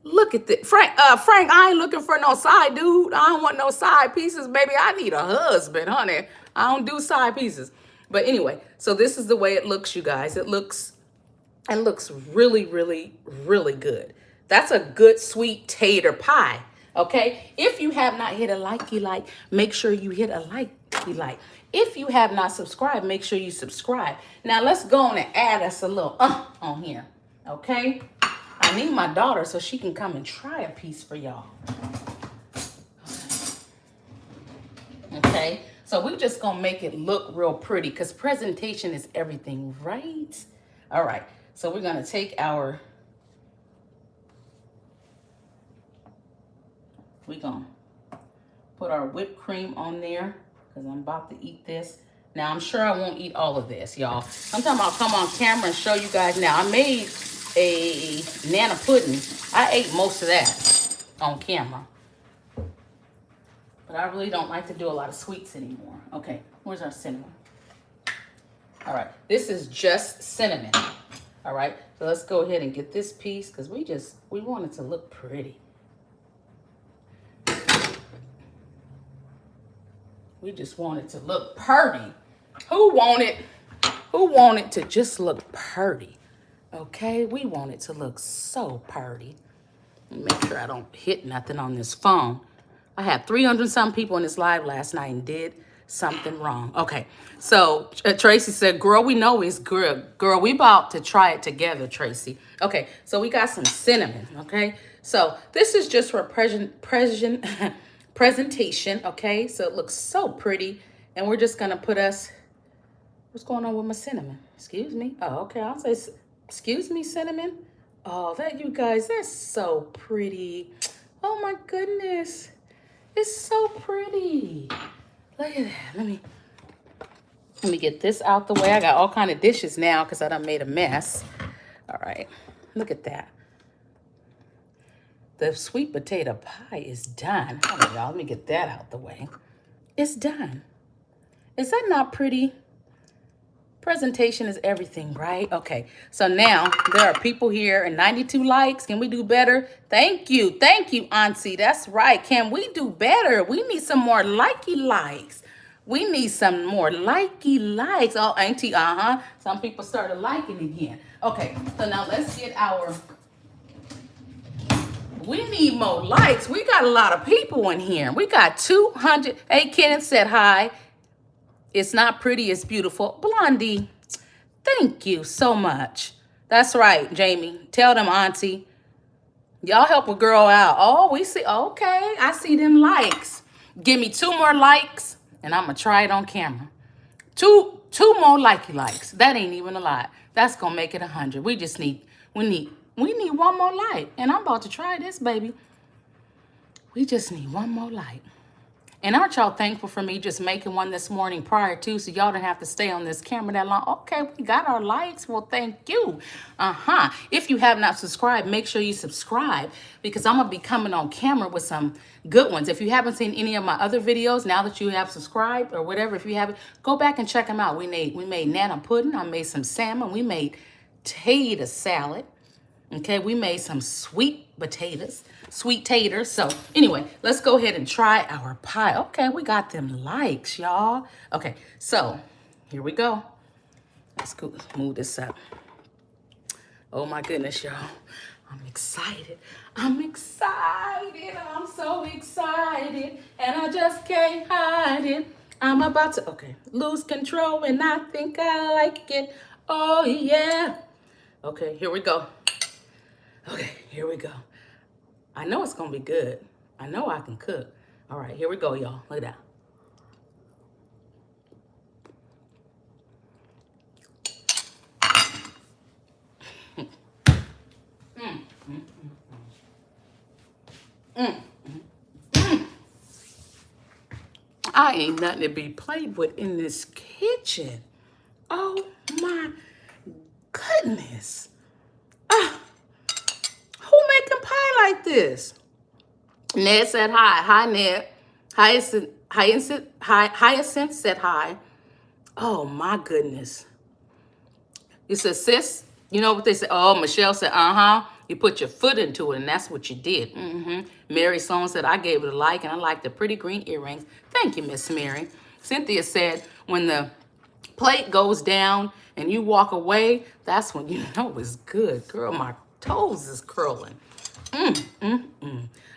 Look at this. Frank, I ain't looking for no side, dude. I don't want no side pieces, baby. I need a husband, honey. I don't do side pieces. But anyway, so this is the way it looks, you guys. It looks really, really, really good. That's a good sweet tater pie, okay? If you have not hit a like, make sure you hit a like. If you have not subscribed, make sure you subscribe. Now, let's go on and add us a little on here, okay? I need my daughter so she can come and try a piece for y'all. Okay, so we're just gonna make it look real pretty because presentation is everything, right? All right, so we're gonna take we're gonna put our whipped cream on there because I'm about to eat this. Now, I'm sure I won't eat all of this, y'all. Sometimes I'll come on camera and show you guys. Now, I made a nana pudding. I ate most of that on camera. But I really don't like to do a lot of sweets anymore. Okay, where's our cinnamon? All right, this is just cinnamon. All right, so let's go ahead and get this piece because we want it to look pretty. We just want it to look pretty. Who want it to just look pretty? Okay, we want it to look so pretty. Make sure I don't hit nothing on this phone. I had 300 some people in this live last night and did something wrong. Okay, so Tracy said, girl, we know it's good. Girl, we about to try it together, Tracy. Okay, so we got some cinnamon, okay? So this is just for presentation, okay? So it looks so pretty. And we're just gonna put what's going on with my cinnamon? Excuse me? Oh, okay, I'll say, excuse me, cinnamon? Oh, you guys, that's so pretty. Oh my goodness. It's so pretty. Look at that. Let me get this out the way. I got all kind of dishes now because I done made a mess. All right, look at that. The sweet potato pie is done. Hold on, y'all. Let me get that out the way. It's done. Is that not pretty? Presentation is everything, right? Okay, so now there are people here and 92 likes. Can we do better? Thank you, Auntie. That's right. Can we do better? We need some more likey likes. We need some more likey likes. Oh, Auntie, some people started liking again. Okay, so now let's get we need more likes. We got a lot of people in here. We got 200. Hey, Kenneth said hi. It's not pretty, it's beautiful. Blondie, thank you so much. That's right, Jamie. Tell them, Auntie. Y'all help a girl out. Oh, we see. Okay, I see them likes. Give me 2 more likes, and I'm going to try it on camera. Two more likes. That ain't even a lot. That's going to make it 100. We need 1 more like. And I'm about to try this, baby. We just need 1 more like. And aren't y'all thankful for me just making one this morning prior to, so y'all don't have to stay on this camera that long? Okay, we got our likes. Well, thank you. If you have not subscribed, make sure you subscribe because I'm going to be coming on camera with some good ones. If you haven't seen any of my other videos, now that you have subscribed or whatever, if you haven't, go back and check them out. We made nana pudding. I made some salmon. We made tater salad. Okay, we made some sweet taters. So anyway, let's go ahead and try our pie. Okay, we got them likes, y'all. Okay, so here we go. Let's move this up. Oh my goodness, y'all. I'm excited. I'm so excited. And I just can't hide it. I'm about to, lose control and I think I like it. Oh yeah. Okay, here we go. Okay, here we go. I know it's going to be good. I know I can cook. All right, here we go, y'all. Look at that. I ain't nothing to be played with in this kitchen. Oh, my goodness. Who making pie like this? Ned said hi. Hi, Ned. Hyacinth said hi. Oh, my goodness. You said, sis, you know what they said? Oh, Michelle said, You put your foot into it, and that's what you did. Mary Sloan said, I gave it a like, and I like the pretty green earrings. Thank you, Miss Mary. Cynthia said, when the plate goes down and you walk away, that's when you know it's good. Girl, my toes is curling.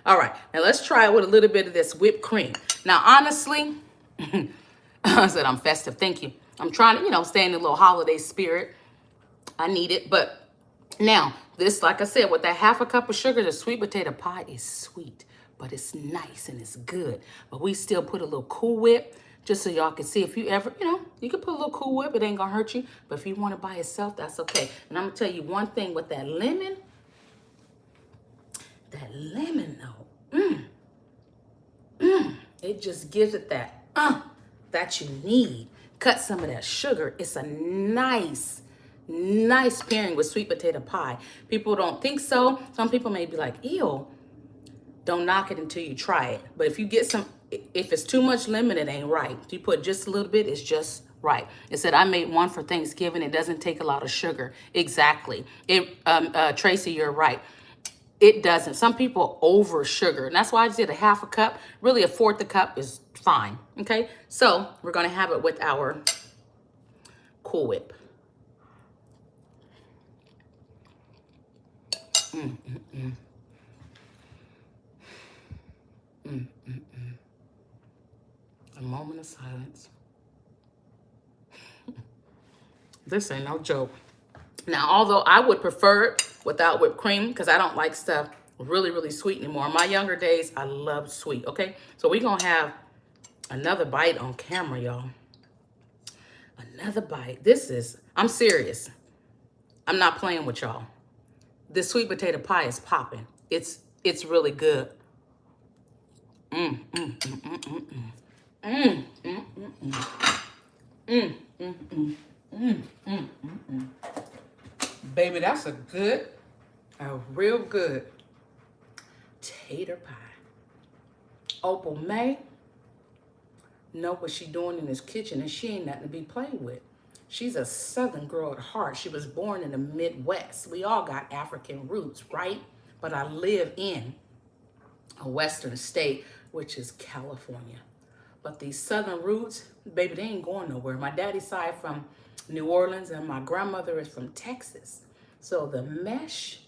All right, now let's try it with a little bit of this whipped cream. Now, honestly, I said I'm festive. Thank you. I'm trying to, stay in the little holiday spirit. I need it. But now, this, like I said, with that 1/2 cup of sugar, the sweet potato pie is sweet, but it's nice and it's good. But we still put a little Cool Whip just so y'all can see. If you ever, you can put a little Cool Whip. It ain't going to hurt you. But if you want it by itself, that's okay. And I'm going to tell you one thing with that lemon. That lemon, though, it just gives it that you need. Cut some of that sugar. It's a nice Nice pairing with sweet potato pie. People don't think so. Some people may be like, ew. Don't knock it until you try it. But if you get some, if it's too much lemon, it ain't right. If you put just a little bit, it's just right. It said, I made one for Thanksgiving. It doesn't take a lot of sugar. Exactly. Tracy, you're right. It doesn't. Some people over sugar. And that's why I just did a half a cup. Really, a fourth a cup is fine. Okay. So we're going to have it with our Cool Whip. A moment of silence. This ain't no joke. Now, although I would prefer it without whipped cream because I don't like stuff really, really sweet anymore. In my younger days, I loved sweet, okay? So we're going to have another bite on camera, y'all. Another bite. I'm serious. I'm not playing with y'all. This sweet potato pie is popping. It's really good. Baby, that's a real good tater pie. Opal May know what she doing in this kitchen, and she ain't nothing to be played with. She's a Southern girl at heart. She was born in the Midwest. We all got African roots, right? But I live in a Western state, which is California. But these Southern roots, baby, they ain't going nowhere. My daddy's side from New Orleans, and my grandmother is from Texas. So the mesh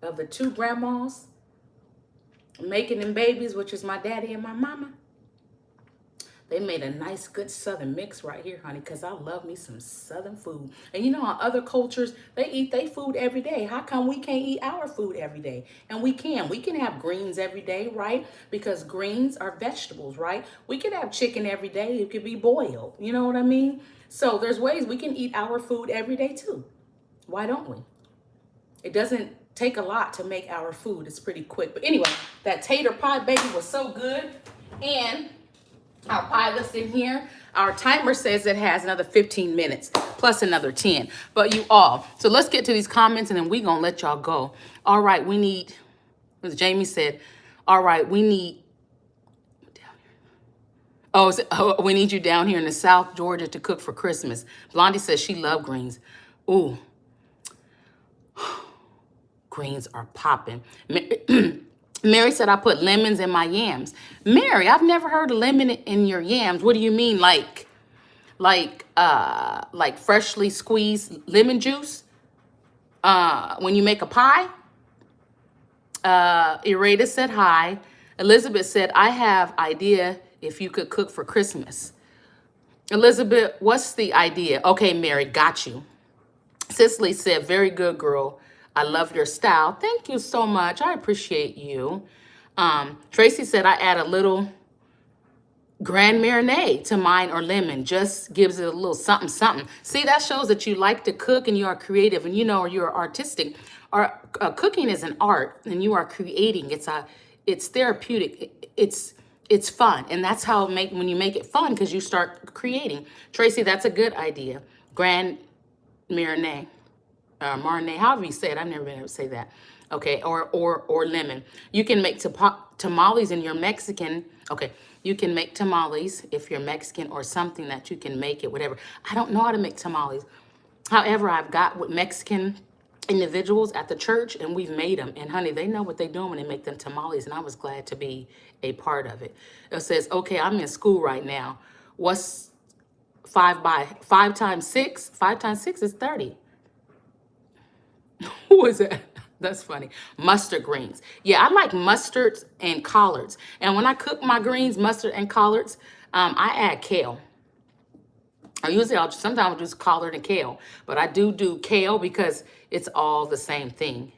of the two grandmas making them babies, which is my daddy and my mama, they made a nice, good Southern mix right here, honey, because I love me some Southern food. And you know how other cultures, they eat their food every day. How come we can't eat our food every day? And we can. We can have greens every day, right? Because greens are vegetables, right? We can have chicken every day. It could be boiled. You know what I mean? So there's ways we can eat our food every day, too. Why don't we? It doesn't take a lot to make our food. It's pretty quick. But anyway, that tater pie, baby, was so good. And our pie list in here, our timer says it has another 15 minutes plus another 10. But you all, so let's get to these comments and then we're going to let y'all go. All right, we need, as Jamie said, all right, we need, we need you down here in the South Georgia to cook for Christmas. Blondie says she loves greens. Ooh, greens are popping. Mary said, I put lemons in my yams. Mary, I've never heard of lemon in your yams. What do you mean? Like freshly squeezed lemon juice? When you make a pie? Irada said hi. Elizabeth said, I have idea if you could cook for Christmas. Elizabeth, what's the idea? Okay, Mary, got you. Cicely said, very good, girl. I love your style. Thank you so much. I appreciate you. Tracy said, I add a little Grand Marinade to mine or lemon. Just gives it a little something, something. See, that shows that you like to cook and you are creative and you know you're artistic. Cooking is an art and you are creating. It's therapeutic. It's fun. And that's how when you make it fun because you start creating. Tracy, that's a good idea. Grand Marinade. Marinade, however you say it, I've never been able to say that. Okay, or lemon. You can make tamales in your Mexican. Okay, you can make tamales if you're Mexican or something that you can make it, whatever. I don't know how to make tamales. However, I've got with Mexican individuals at the church and we've made them. And honey, they know what they're doing when they make them tamales. And I was glad to be a part of it. It says, okay, I'm in school right now. What's 5 times 6? 5 times 6 is 30. Who is that? That's funny. Mustard greens. Yeah, I like mustards and collards. And when I cook my greens, mustard and collards, I add kale. Sometimes I'll do collard and kale. But I do kale because it's all the same thing.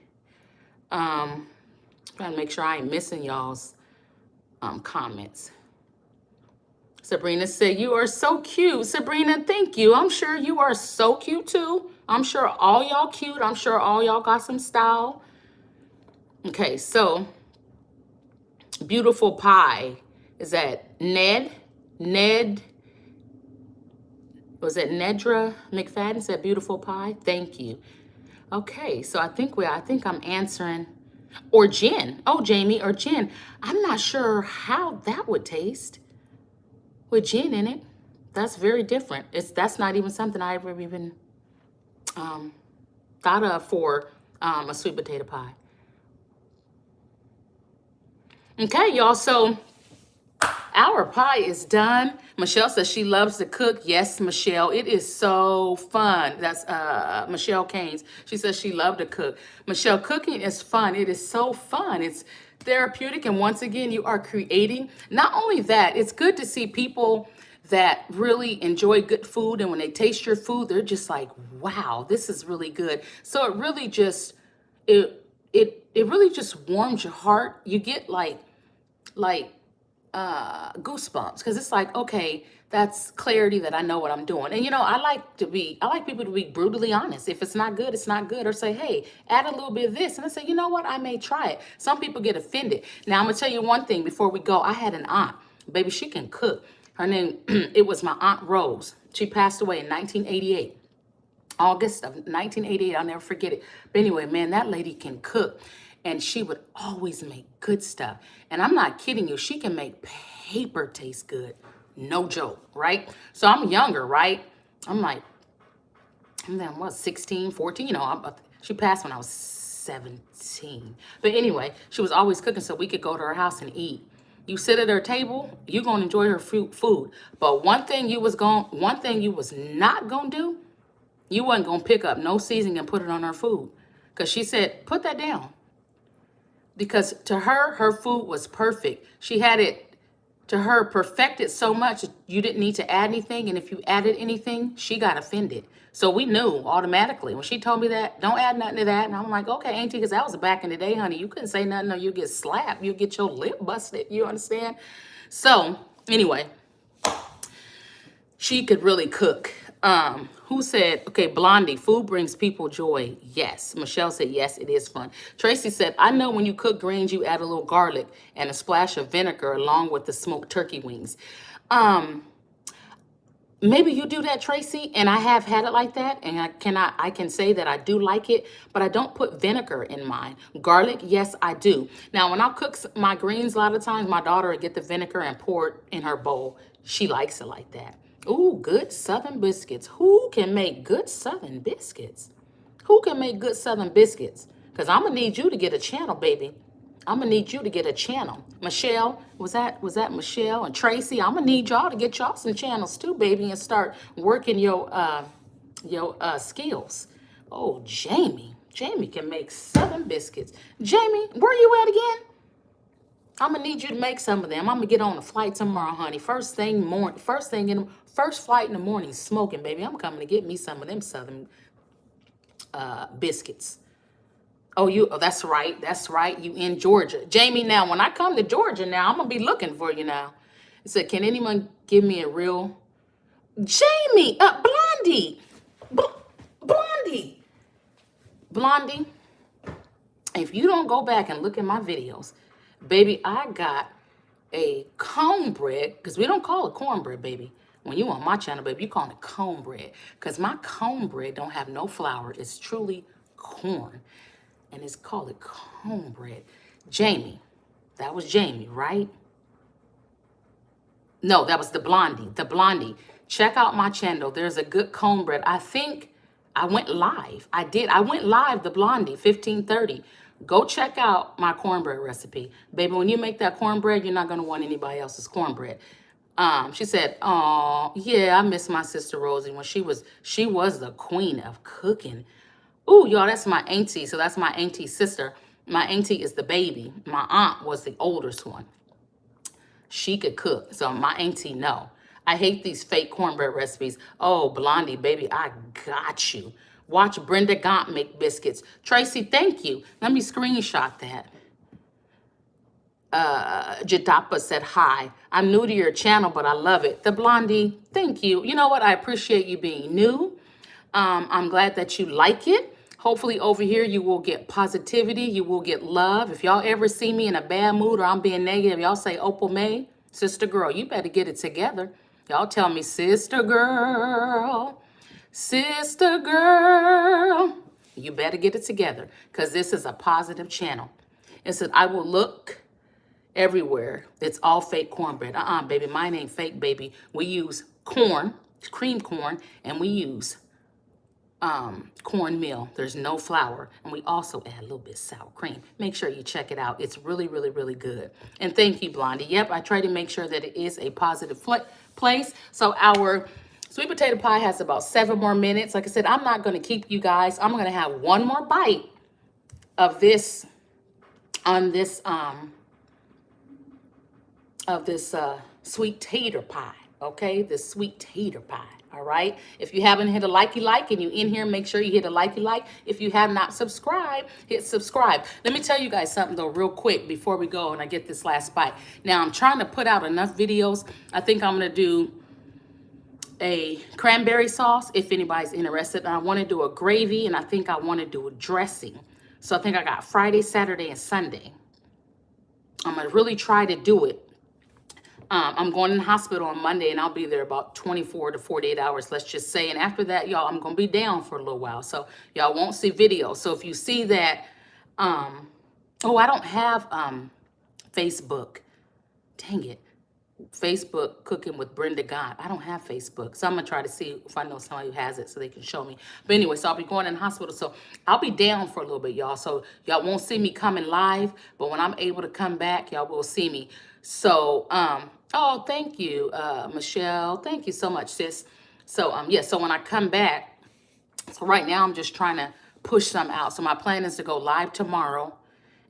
Trying to make sure I ain't missing y'all's comments. Sabrina said, you are so cute. Sabrina, thank you. I'm sure you are so cute too. I'm sure all y'all cute. I'm sure all y'all got some style. Okay, so beautiful pie. Is that Ned Was it Nedra McFadden said beautiful pie? Thank you. Okay, so I think I'm answering. Or gin. Oh, Jamie, or gin. I'm not sure how that would taste with gin in it. That's very different. That's not even something I ever even thought of for a sweet potato pie. Okay, y'all. So our pie is done. Michelle says she loves to cook. Yes, Michelle, it is so fun. That's Michelle Keynes. She says she loved to cook. Michelle, cooking is fun. It is so fun. It's therapeutic. And once again, you are creating. Not only that, it's good to see people that really enjoy good food. And when they taste your food, they're just like, wow, this is really good. So it really just, it really just warms your heart. You get like goosebumps because it's like, okay, that's clarity that I know what I'm doing. And I like people to be brutally honest. If it's not good, it's not good. Or say, hey, add a little bit of this. And I say, you know what, I may try it. Some people get offended. Now I'm gonna tell you one thing before we go. I had an aunt, baby, she can cook. Her name, it was my Aunt Rose. She passed away in 1988. August of 1988, I'll never forget it. But anyway, man, that lady can cook. And she would always make good stuff. And I'm not kidding you. She can make paper taste good. No joke, right? So I'm younger, right? I'm like, I'm then what, 16, 14? She passed when I was 17. But anyway, she was always cooking so we could go to her house and eat. You sit at her table, you're gonna enjoy her food. But one thing you was not gonna do, you wasn't gonna pick up no seasoning and put it on her food. Because she said, put that down. Because to her, her food was perfect. She had it, to her, perfected so much, you didn't need to add anything. And if you added anything, she got offended. So we knew automatically. When she told me that, don't add nothing to that. And I'm like, okay, auntie, because that was back in the day, honey. You couldn't say nothing or you get slapped. You get your lip busted. You understand? So anyway, she could really cook. Who said, okay, Blondie, food brings people joy. Yes. Michelle said, yes, it is fun. Tracy said, I know when you cook greens, you add a little garlic and a splash of vinegar along with the smoked turkey wings. Maybe you do that, Tracy, and I have had it like that, and I can say that I do like it, but I don't put vinegar in mine. Garlic, yes, I do. Now, when I cook my greens, a lot of times my daughter will get the vinegar and pour it in her bowl. She likes it like that. Ooh, good Southern biscuits. Who can make good Southern biscuits? Who can make good Southern biscuits? Because I'm going to need you to get a channel, baby. I'm going to need you to get a channel. Michelle, was that Michelle and Tracy? I'm going to need y'all to get y'all some channels too, baby, and start working your skills. Oh, Jamie. Jamie can make Southern biscuits. Jamie, where you at again? I'm gonna need you to make some of them. I'm gonna get on a flight tomorrow, honey. First flight in the morning, smoking, baby. I'm coming to get me some of them Southern biscuits. Oh, that's right. That's right. You in Georgia. Jamie, now, when I come to Georgia now, I'm gonna be looking for you now. He said, can anyone give me a real Jamie, Blondie, if you don't go back and look at my videos, baby, I got a cornbread, because we don't call it cornbread, baby. When you on my channel, baby, you call it cornbread. Because my cornbread don't have no flour. It's truly corn. And it's called it cornbread. Jamie, that was Jamie, right? No, that was the Blondie. Check out my channel. There's a good cornbread. I think I went live. I went live, the Blondie, 15:30. Go check out my cornbread recipe. Baby, when you make that cornbread, you're not going to want anybody else's cornbread. She said, oh, yeah, I miss my sister Rosie when she was the queen of cooking. Ooh, y'all, that's my auntie. So that's my auntie's sister. My auntie is the baby. My aunt was the oldest one. She could cook. So my auntie, no. I hate these fake cornbread recipes. Oh, Blondie, baby, I got you. Watch Brenda Gaunt make biscuits. Tracy, thank you. Let me screenshot that. Jadapa said, hi. I'm new to your channel, but I love it. The Blondie, thank you. You know what? I appreciate you being new. I'm glad that you like it. Hopefully over here you will get positivity. You will get love. If y'all ever see me in a bad mood or I'm being negative, y'all say, Opal May, sister girl, you better get it together. Y'all tell me, sister girl, sister girl, you better get it together because this is a positive channel. It says, I will look everywhere. It's all fake cornbread. Baby, mine ain't fake, baby. We use corn, cream corn, and we use cornmeal. There's no flour. And we also add a little bit of sour cream. Make sure you check it out. It's really, really, really good. And thank you, Blondie. Yep, I try to make sure that it is a positive place. So our sweet potato pie has about 7 more minutes. Like I said, I'm not going to keep you guys. I'm going to have one more bite of this on this sweet tater pie. Okay, this sweet tater pie. All right. If you haven't hit a likey like and you in here, make sure you hit a likey like. If you have not subscribed, hit subscribe. Let me tell you guys something though, real quick before we go and I get this last bite. Now I'm trying to put out enough videos. I think I'm gonna do a cranberry sauce if anybody's interested. And I want to do a gravy and I think I want to do a dressing. So I think I got Friday, Saturday, and Sunday. I'm gonna really try to do it. I'm going in the hospital on Monday and I'll be there about 24 to 48 hours, let's just say. And after that, y'all, I'm going to be down for a little while. So y'all won't see videos. So if you see that, I don't have Facebook. Dang it. Facebook Cooking with Brenda Gott. I don't have Facebook. So I'm going to try to see if I know somebody who has it so they can show me. But anyway, so I'll be going in the hospital. So I'll be down for a little bit, y'all. So y'all won't see me coming live. But when I'm able to come back, y'all will see me. So, oh, thank you, Michelle. Thank you so much, sis. So, yeah, so when I come back, so right now I'm just trying to push some out. So my plan is to go live tomorrow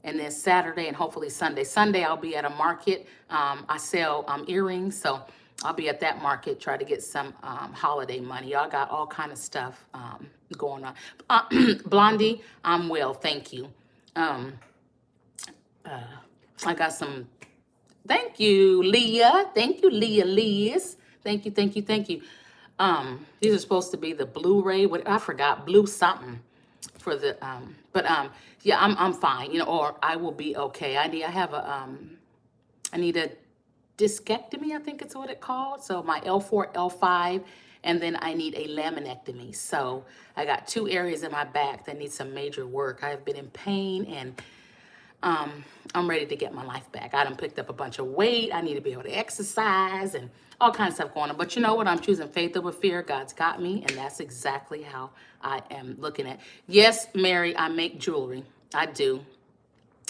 and then Saturday and hopefully Sunday. Sunday, I'll be at a market. I sell earrings, so I'll be at that market, try to get some holiday money. Y'all got all kind of stuff going on. Blondie, I'm well, thank you. I got some... Thank you, Leah. Thank you, Leah Liz. Thank you, thank you, thank you. These are supposed to be the Blu-ray. What I forgot, blue something for the yeah, I'm fine, you know, or I will be okay. I need a discectomy, I think it's what it's called. So my L4, L5, and then I need a laminectomy. So I got 2 areas in my back that need some major work. I have been in pain and I'm ready to get my life back. I done picked up a bunch of weight. I need to be able to exercise and all kinds of stuff going on. But you know what? I'm choosing faith over fear. God's got me. And that's exactly how I am looking at. Yes, Mary, I make jewelry. I do.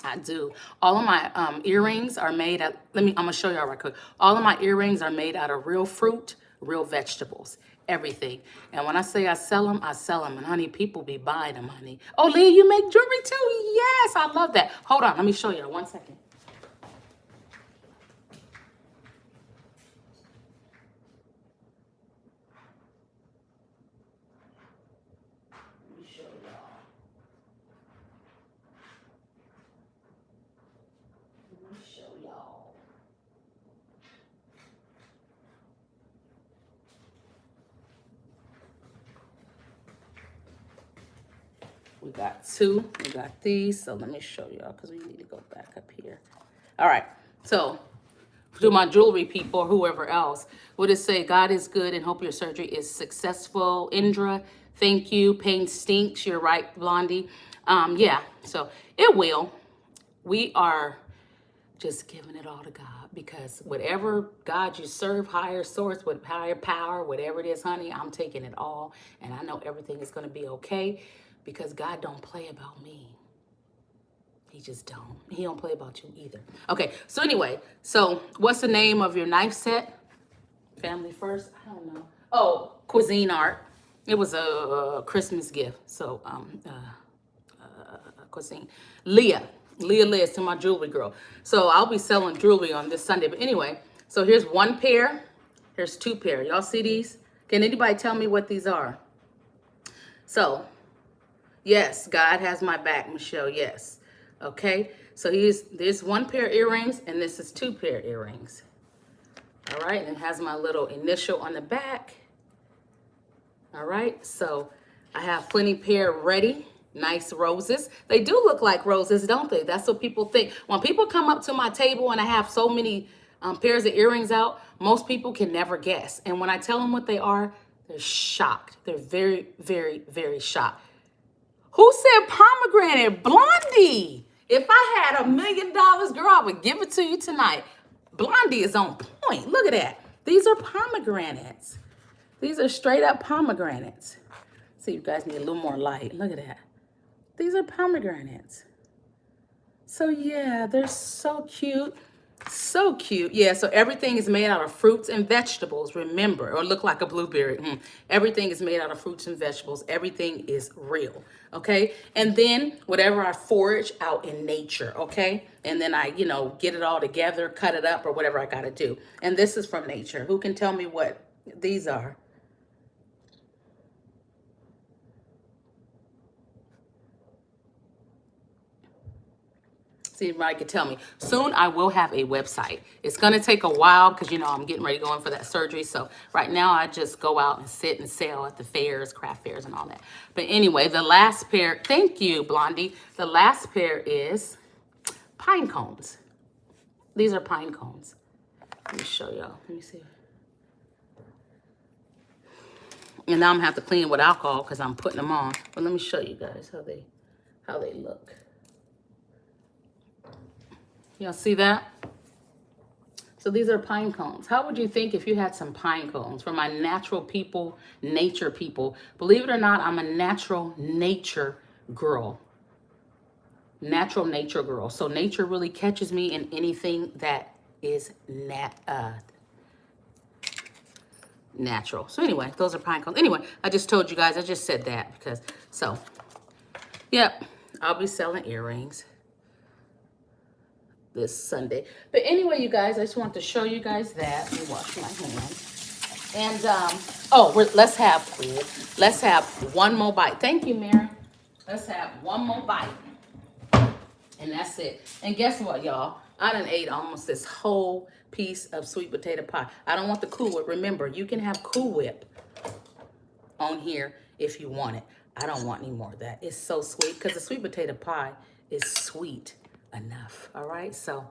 I do. All of my earrings are made out, I'm going to show y'all right quick. All of my earrings are made out of real fruit, real vegetables, everything. And when I say I sell them, I sell them. And honey, people be buying them, honey. Oh, Leah, you make jewelry too? Yes, I love that. Hold on, let me show you. 1 second. Let me show y'all. Let me show y'all. We got 2. We got these. So let me show y'all because we need to go back up here. All right. So to my jewelry people, whoever else, would it say God is good and hope your surgery is successful? Indra, thank you. Pain stinks. You're right, Blondie. Yeah. So it will. We are just giving it all to God because whatever God you serve, higher source, with higher power, whatever it is, honey, I'm taking it all. And I know everything is going to be okay. Because God don't play about me. He just don't. He don't play about you either. Okay, so anyway, so what's the name of your knife set? Family First? I don't know. Oh, Cuisine Art. It was a Christmas gift. So, Cuisine. Leah Liz to my jewelry girl. So I'll be selling jewelry on this Sunday. But anyway, so here's 1 pair. Here's 2 pair. Y'all see these? Can anybody tell me what these are? So... yes, God has my back, Michelle, yes. Okay, so there's 1 pair of earrings, and this is 2 pair of earrings. All right, and it has my little initial on the back. All right, so I have plenty pair ready. Nice roses. They do look like roses, don't they? That's what people think. When people come up to my table and I have so many pairs of earrings out, most people can never guess. And when I tell them what they are, they're shocked. They're very, very, very shocked. Who said pomegranate? Blondie. If I had $1 million, girl, I would give it to you tonight. Blondie is on point. Look at that. These are pomegranates. These are straight up pomegranates. See, you guys need a little more light. Look at that. These are pomegranates. So yeah, they're so cute. So cute. Yeah, so everything is made out of fruits and vegetables, remember, or look like a blueberry. Everything is made out of fruits and vegetables. Everything is real, okay? And then whatever I forage out in nature, okay? And then I, get it all together, cut it up, or whatever I got to do. And this is from nature. Who can tell me what these are? See if anybody can tell me. Soon I will have a website. It's going to take a while because, I'm getting ready to go in for that surgery. So right now I just go out and sit and sell at the fairs, craft fairs and all that. But anyway, the last pair, thank you, Blondie. The last pair is pine cones. These are pine cones. Let me show y'all. Let me see. And now I'm going to have to clean with alcohol because I'm putting them on. But let me show you guys how they look. Y'all see that? So these are pine cones. How would you think if you had some pine cones? For my natural people, nature people. Believe it or not, I'm a natural nature girl. Natural nature girl. So nature really catches me in anything that is natural. So anyway, those are pine cones. Anyway, I just told you guys, I just said that because, yep, I'll be selling earrings this Sunday. But anyway, you guys, I just want to show you guys that. Let me wash my hands. And let's have one more bite. Thank you, Mary. Let's have one more bite. And that's it. And guess what, y'all? I done ate almost this whole piece of sweet potato pie. I don't want the Cool Whip. Remember, you can have Cool Whip on here if you want it. I don't want any more of that. It's so sweet because the sweet potato pie is sweet enough. All right, so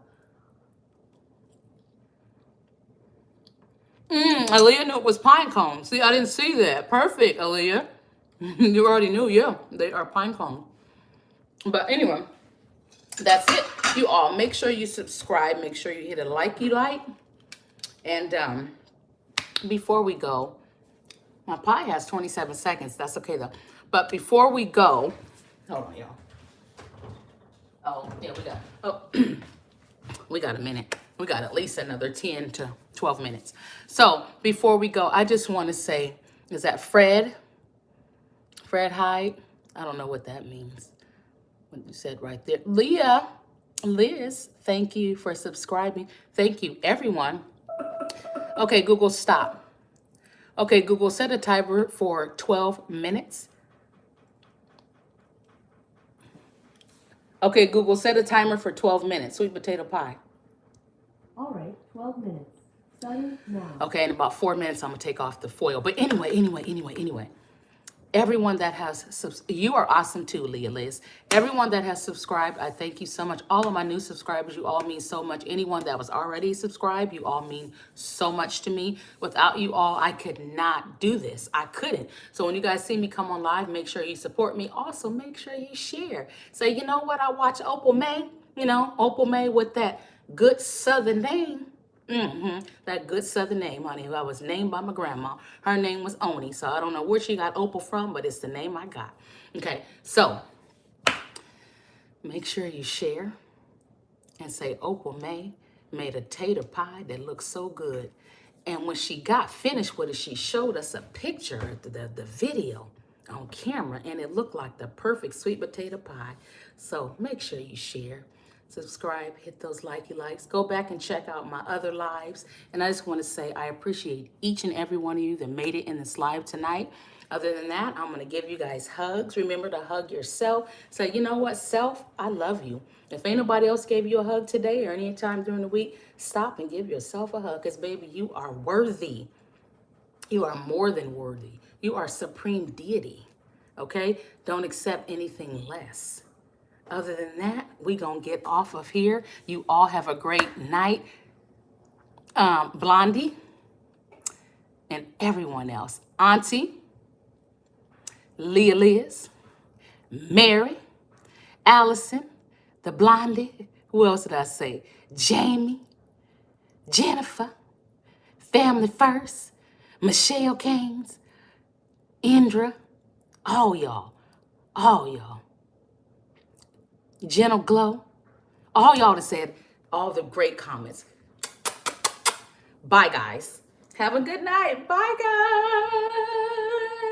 Aaliyah knew it was pine cones. See, I didn't see that. Perfect, Aaliyah. You already knew. Yeah, they are pine cones. But anyway, that's it. You all make sure you subscribe. Make sure you hit a like. And before we go, my pie has 27 seconds. That's okay though. But before we go, hold on, y'all. Oh, yeah, we got a minute. We got at least another 10 to 12 minutes. So before we go, I just want to say, is that Fred Hyde? I don't know what that means. What you said right there. Liz, thank you for subscribing. Thank you, everyone. Okay, Google, stop. Okay, Google, set a timer for 12 minutes. Okay, Google, set a timer for 12 minutes. Sweet potato pie.
All right, 12 minutes. Starting now.
Okay, in about 4 minutes, I'm going to take off the foil. But anyway. Everyone that has, you are awesome too, Leah Liz. Everyone that has subscribed, I thank you so much. All of my new subscribers, you all mean so much. Anyone that was already subscribed, you all mean so much to me. Without you all, I could not do this. I couldn't. So when you guys see me come on live, make sure you support me. Also, make sure you share. Say, you know what? I watch Opal May, Opal May with that good Southern name. That good Southern name, honey. I was named by my grandma. Her name was Oni, so I don't know where she got Opal from, but it's the name I got. Okay, so make sure you share and say Opal May made a tater pie that looks so good. And when she got finished with it, she showed us a picture, the video on camera, and it looked like the perfect sweet potato pie. So make sure you share. Subscribe, hit those likes. Go back and check out my other lives. And I just want to say I appreciate each and every one of you that made it in this live tonight. Other than that, I'm going to give you guys hugs. Remember to hug yourself. Say, you know what, self, I love you. If ain't nobody else gave you a hug today or any time during the week, stop and give yourself a hug. Because, baby, you are worthy. You are more than worthy. You are supreme deity. Okay? Don't accept anything less. Other than that, we gonna get off of here. You all have a great night. Blondie, and everyone else. Auntie, Leah Liz, Mary, Allison, the Blondie. Who else did I say? Jamie, Jennifer, Family First, Michelle Caines, Indra, all y'all, Gentle Glow, all y'all that said all the great comments. Bye, guys. Have a good night. Bye, guys.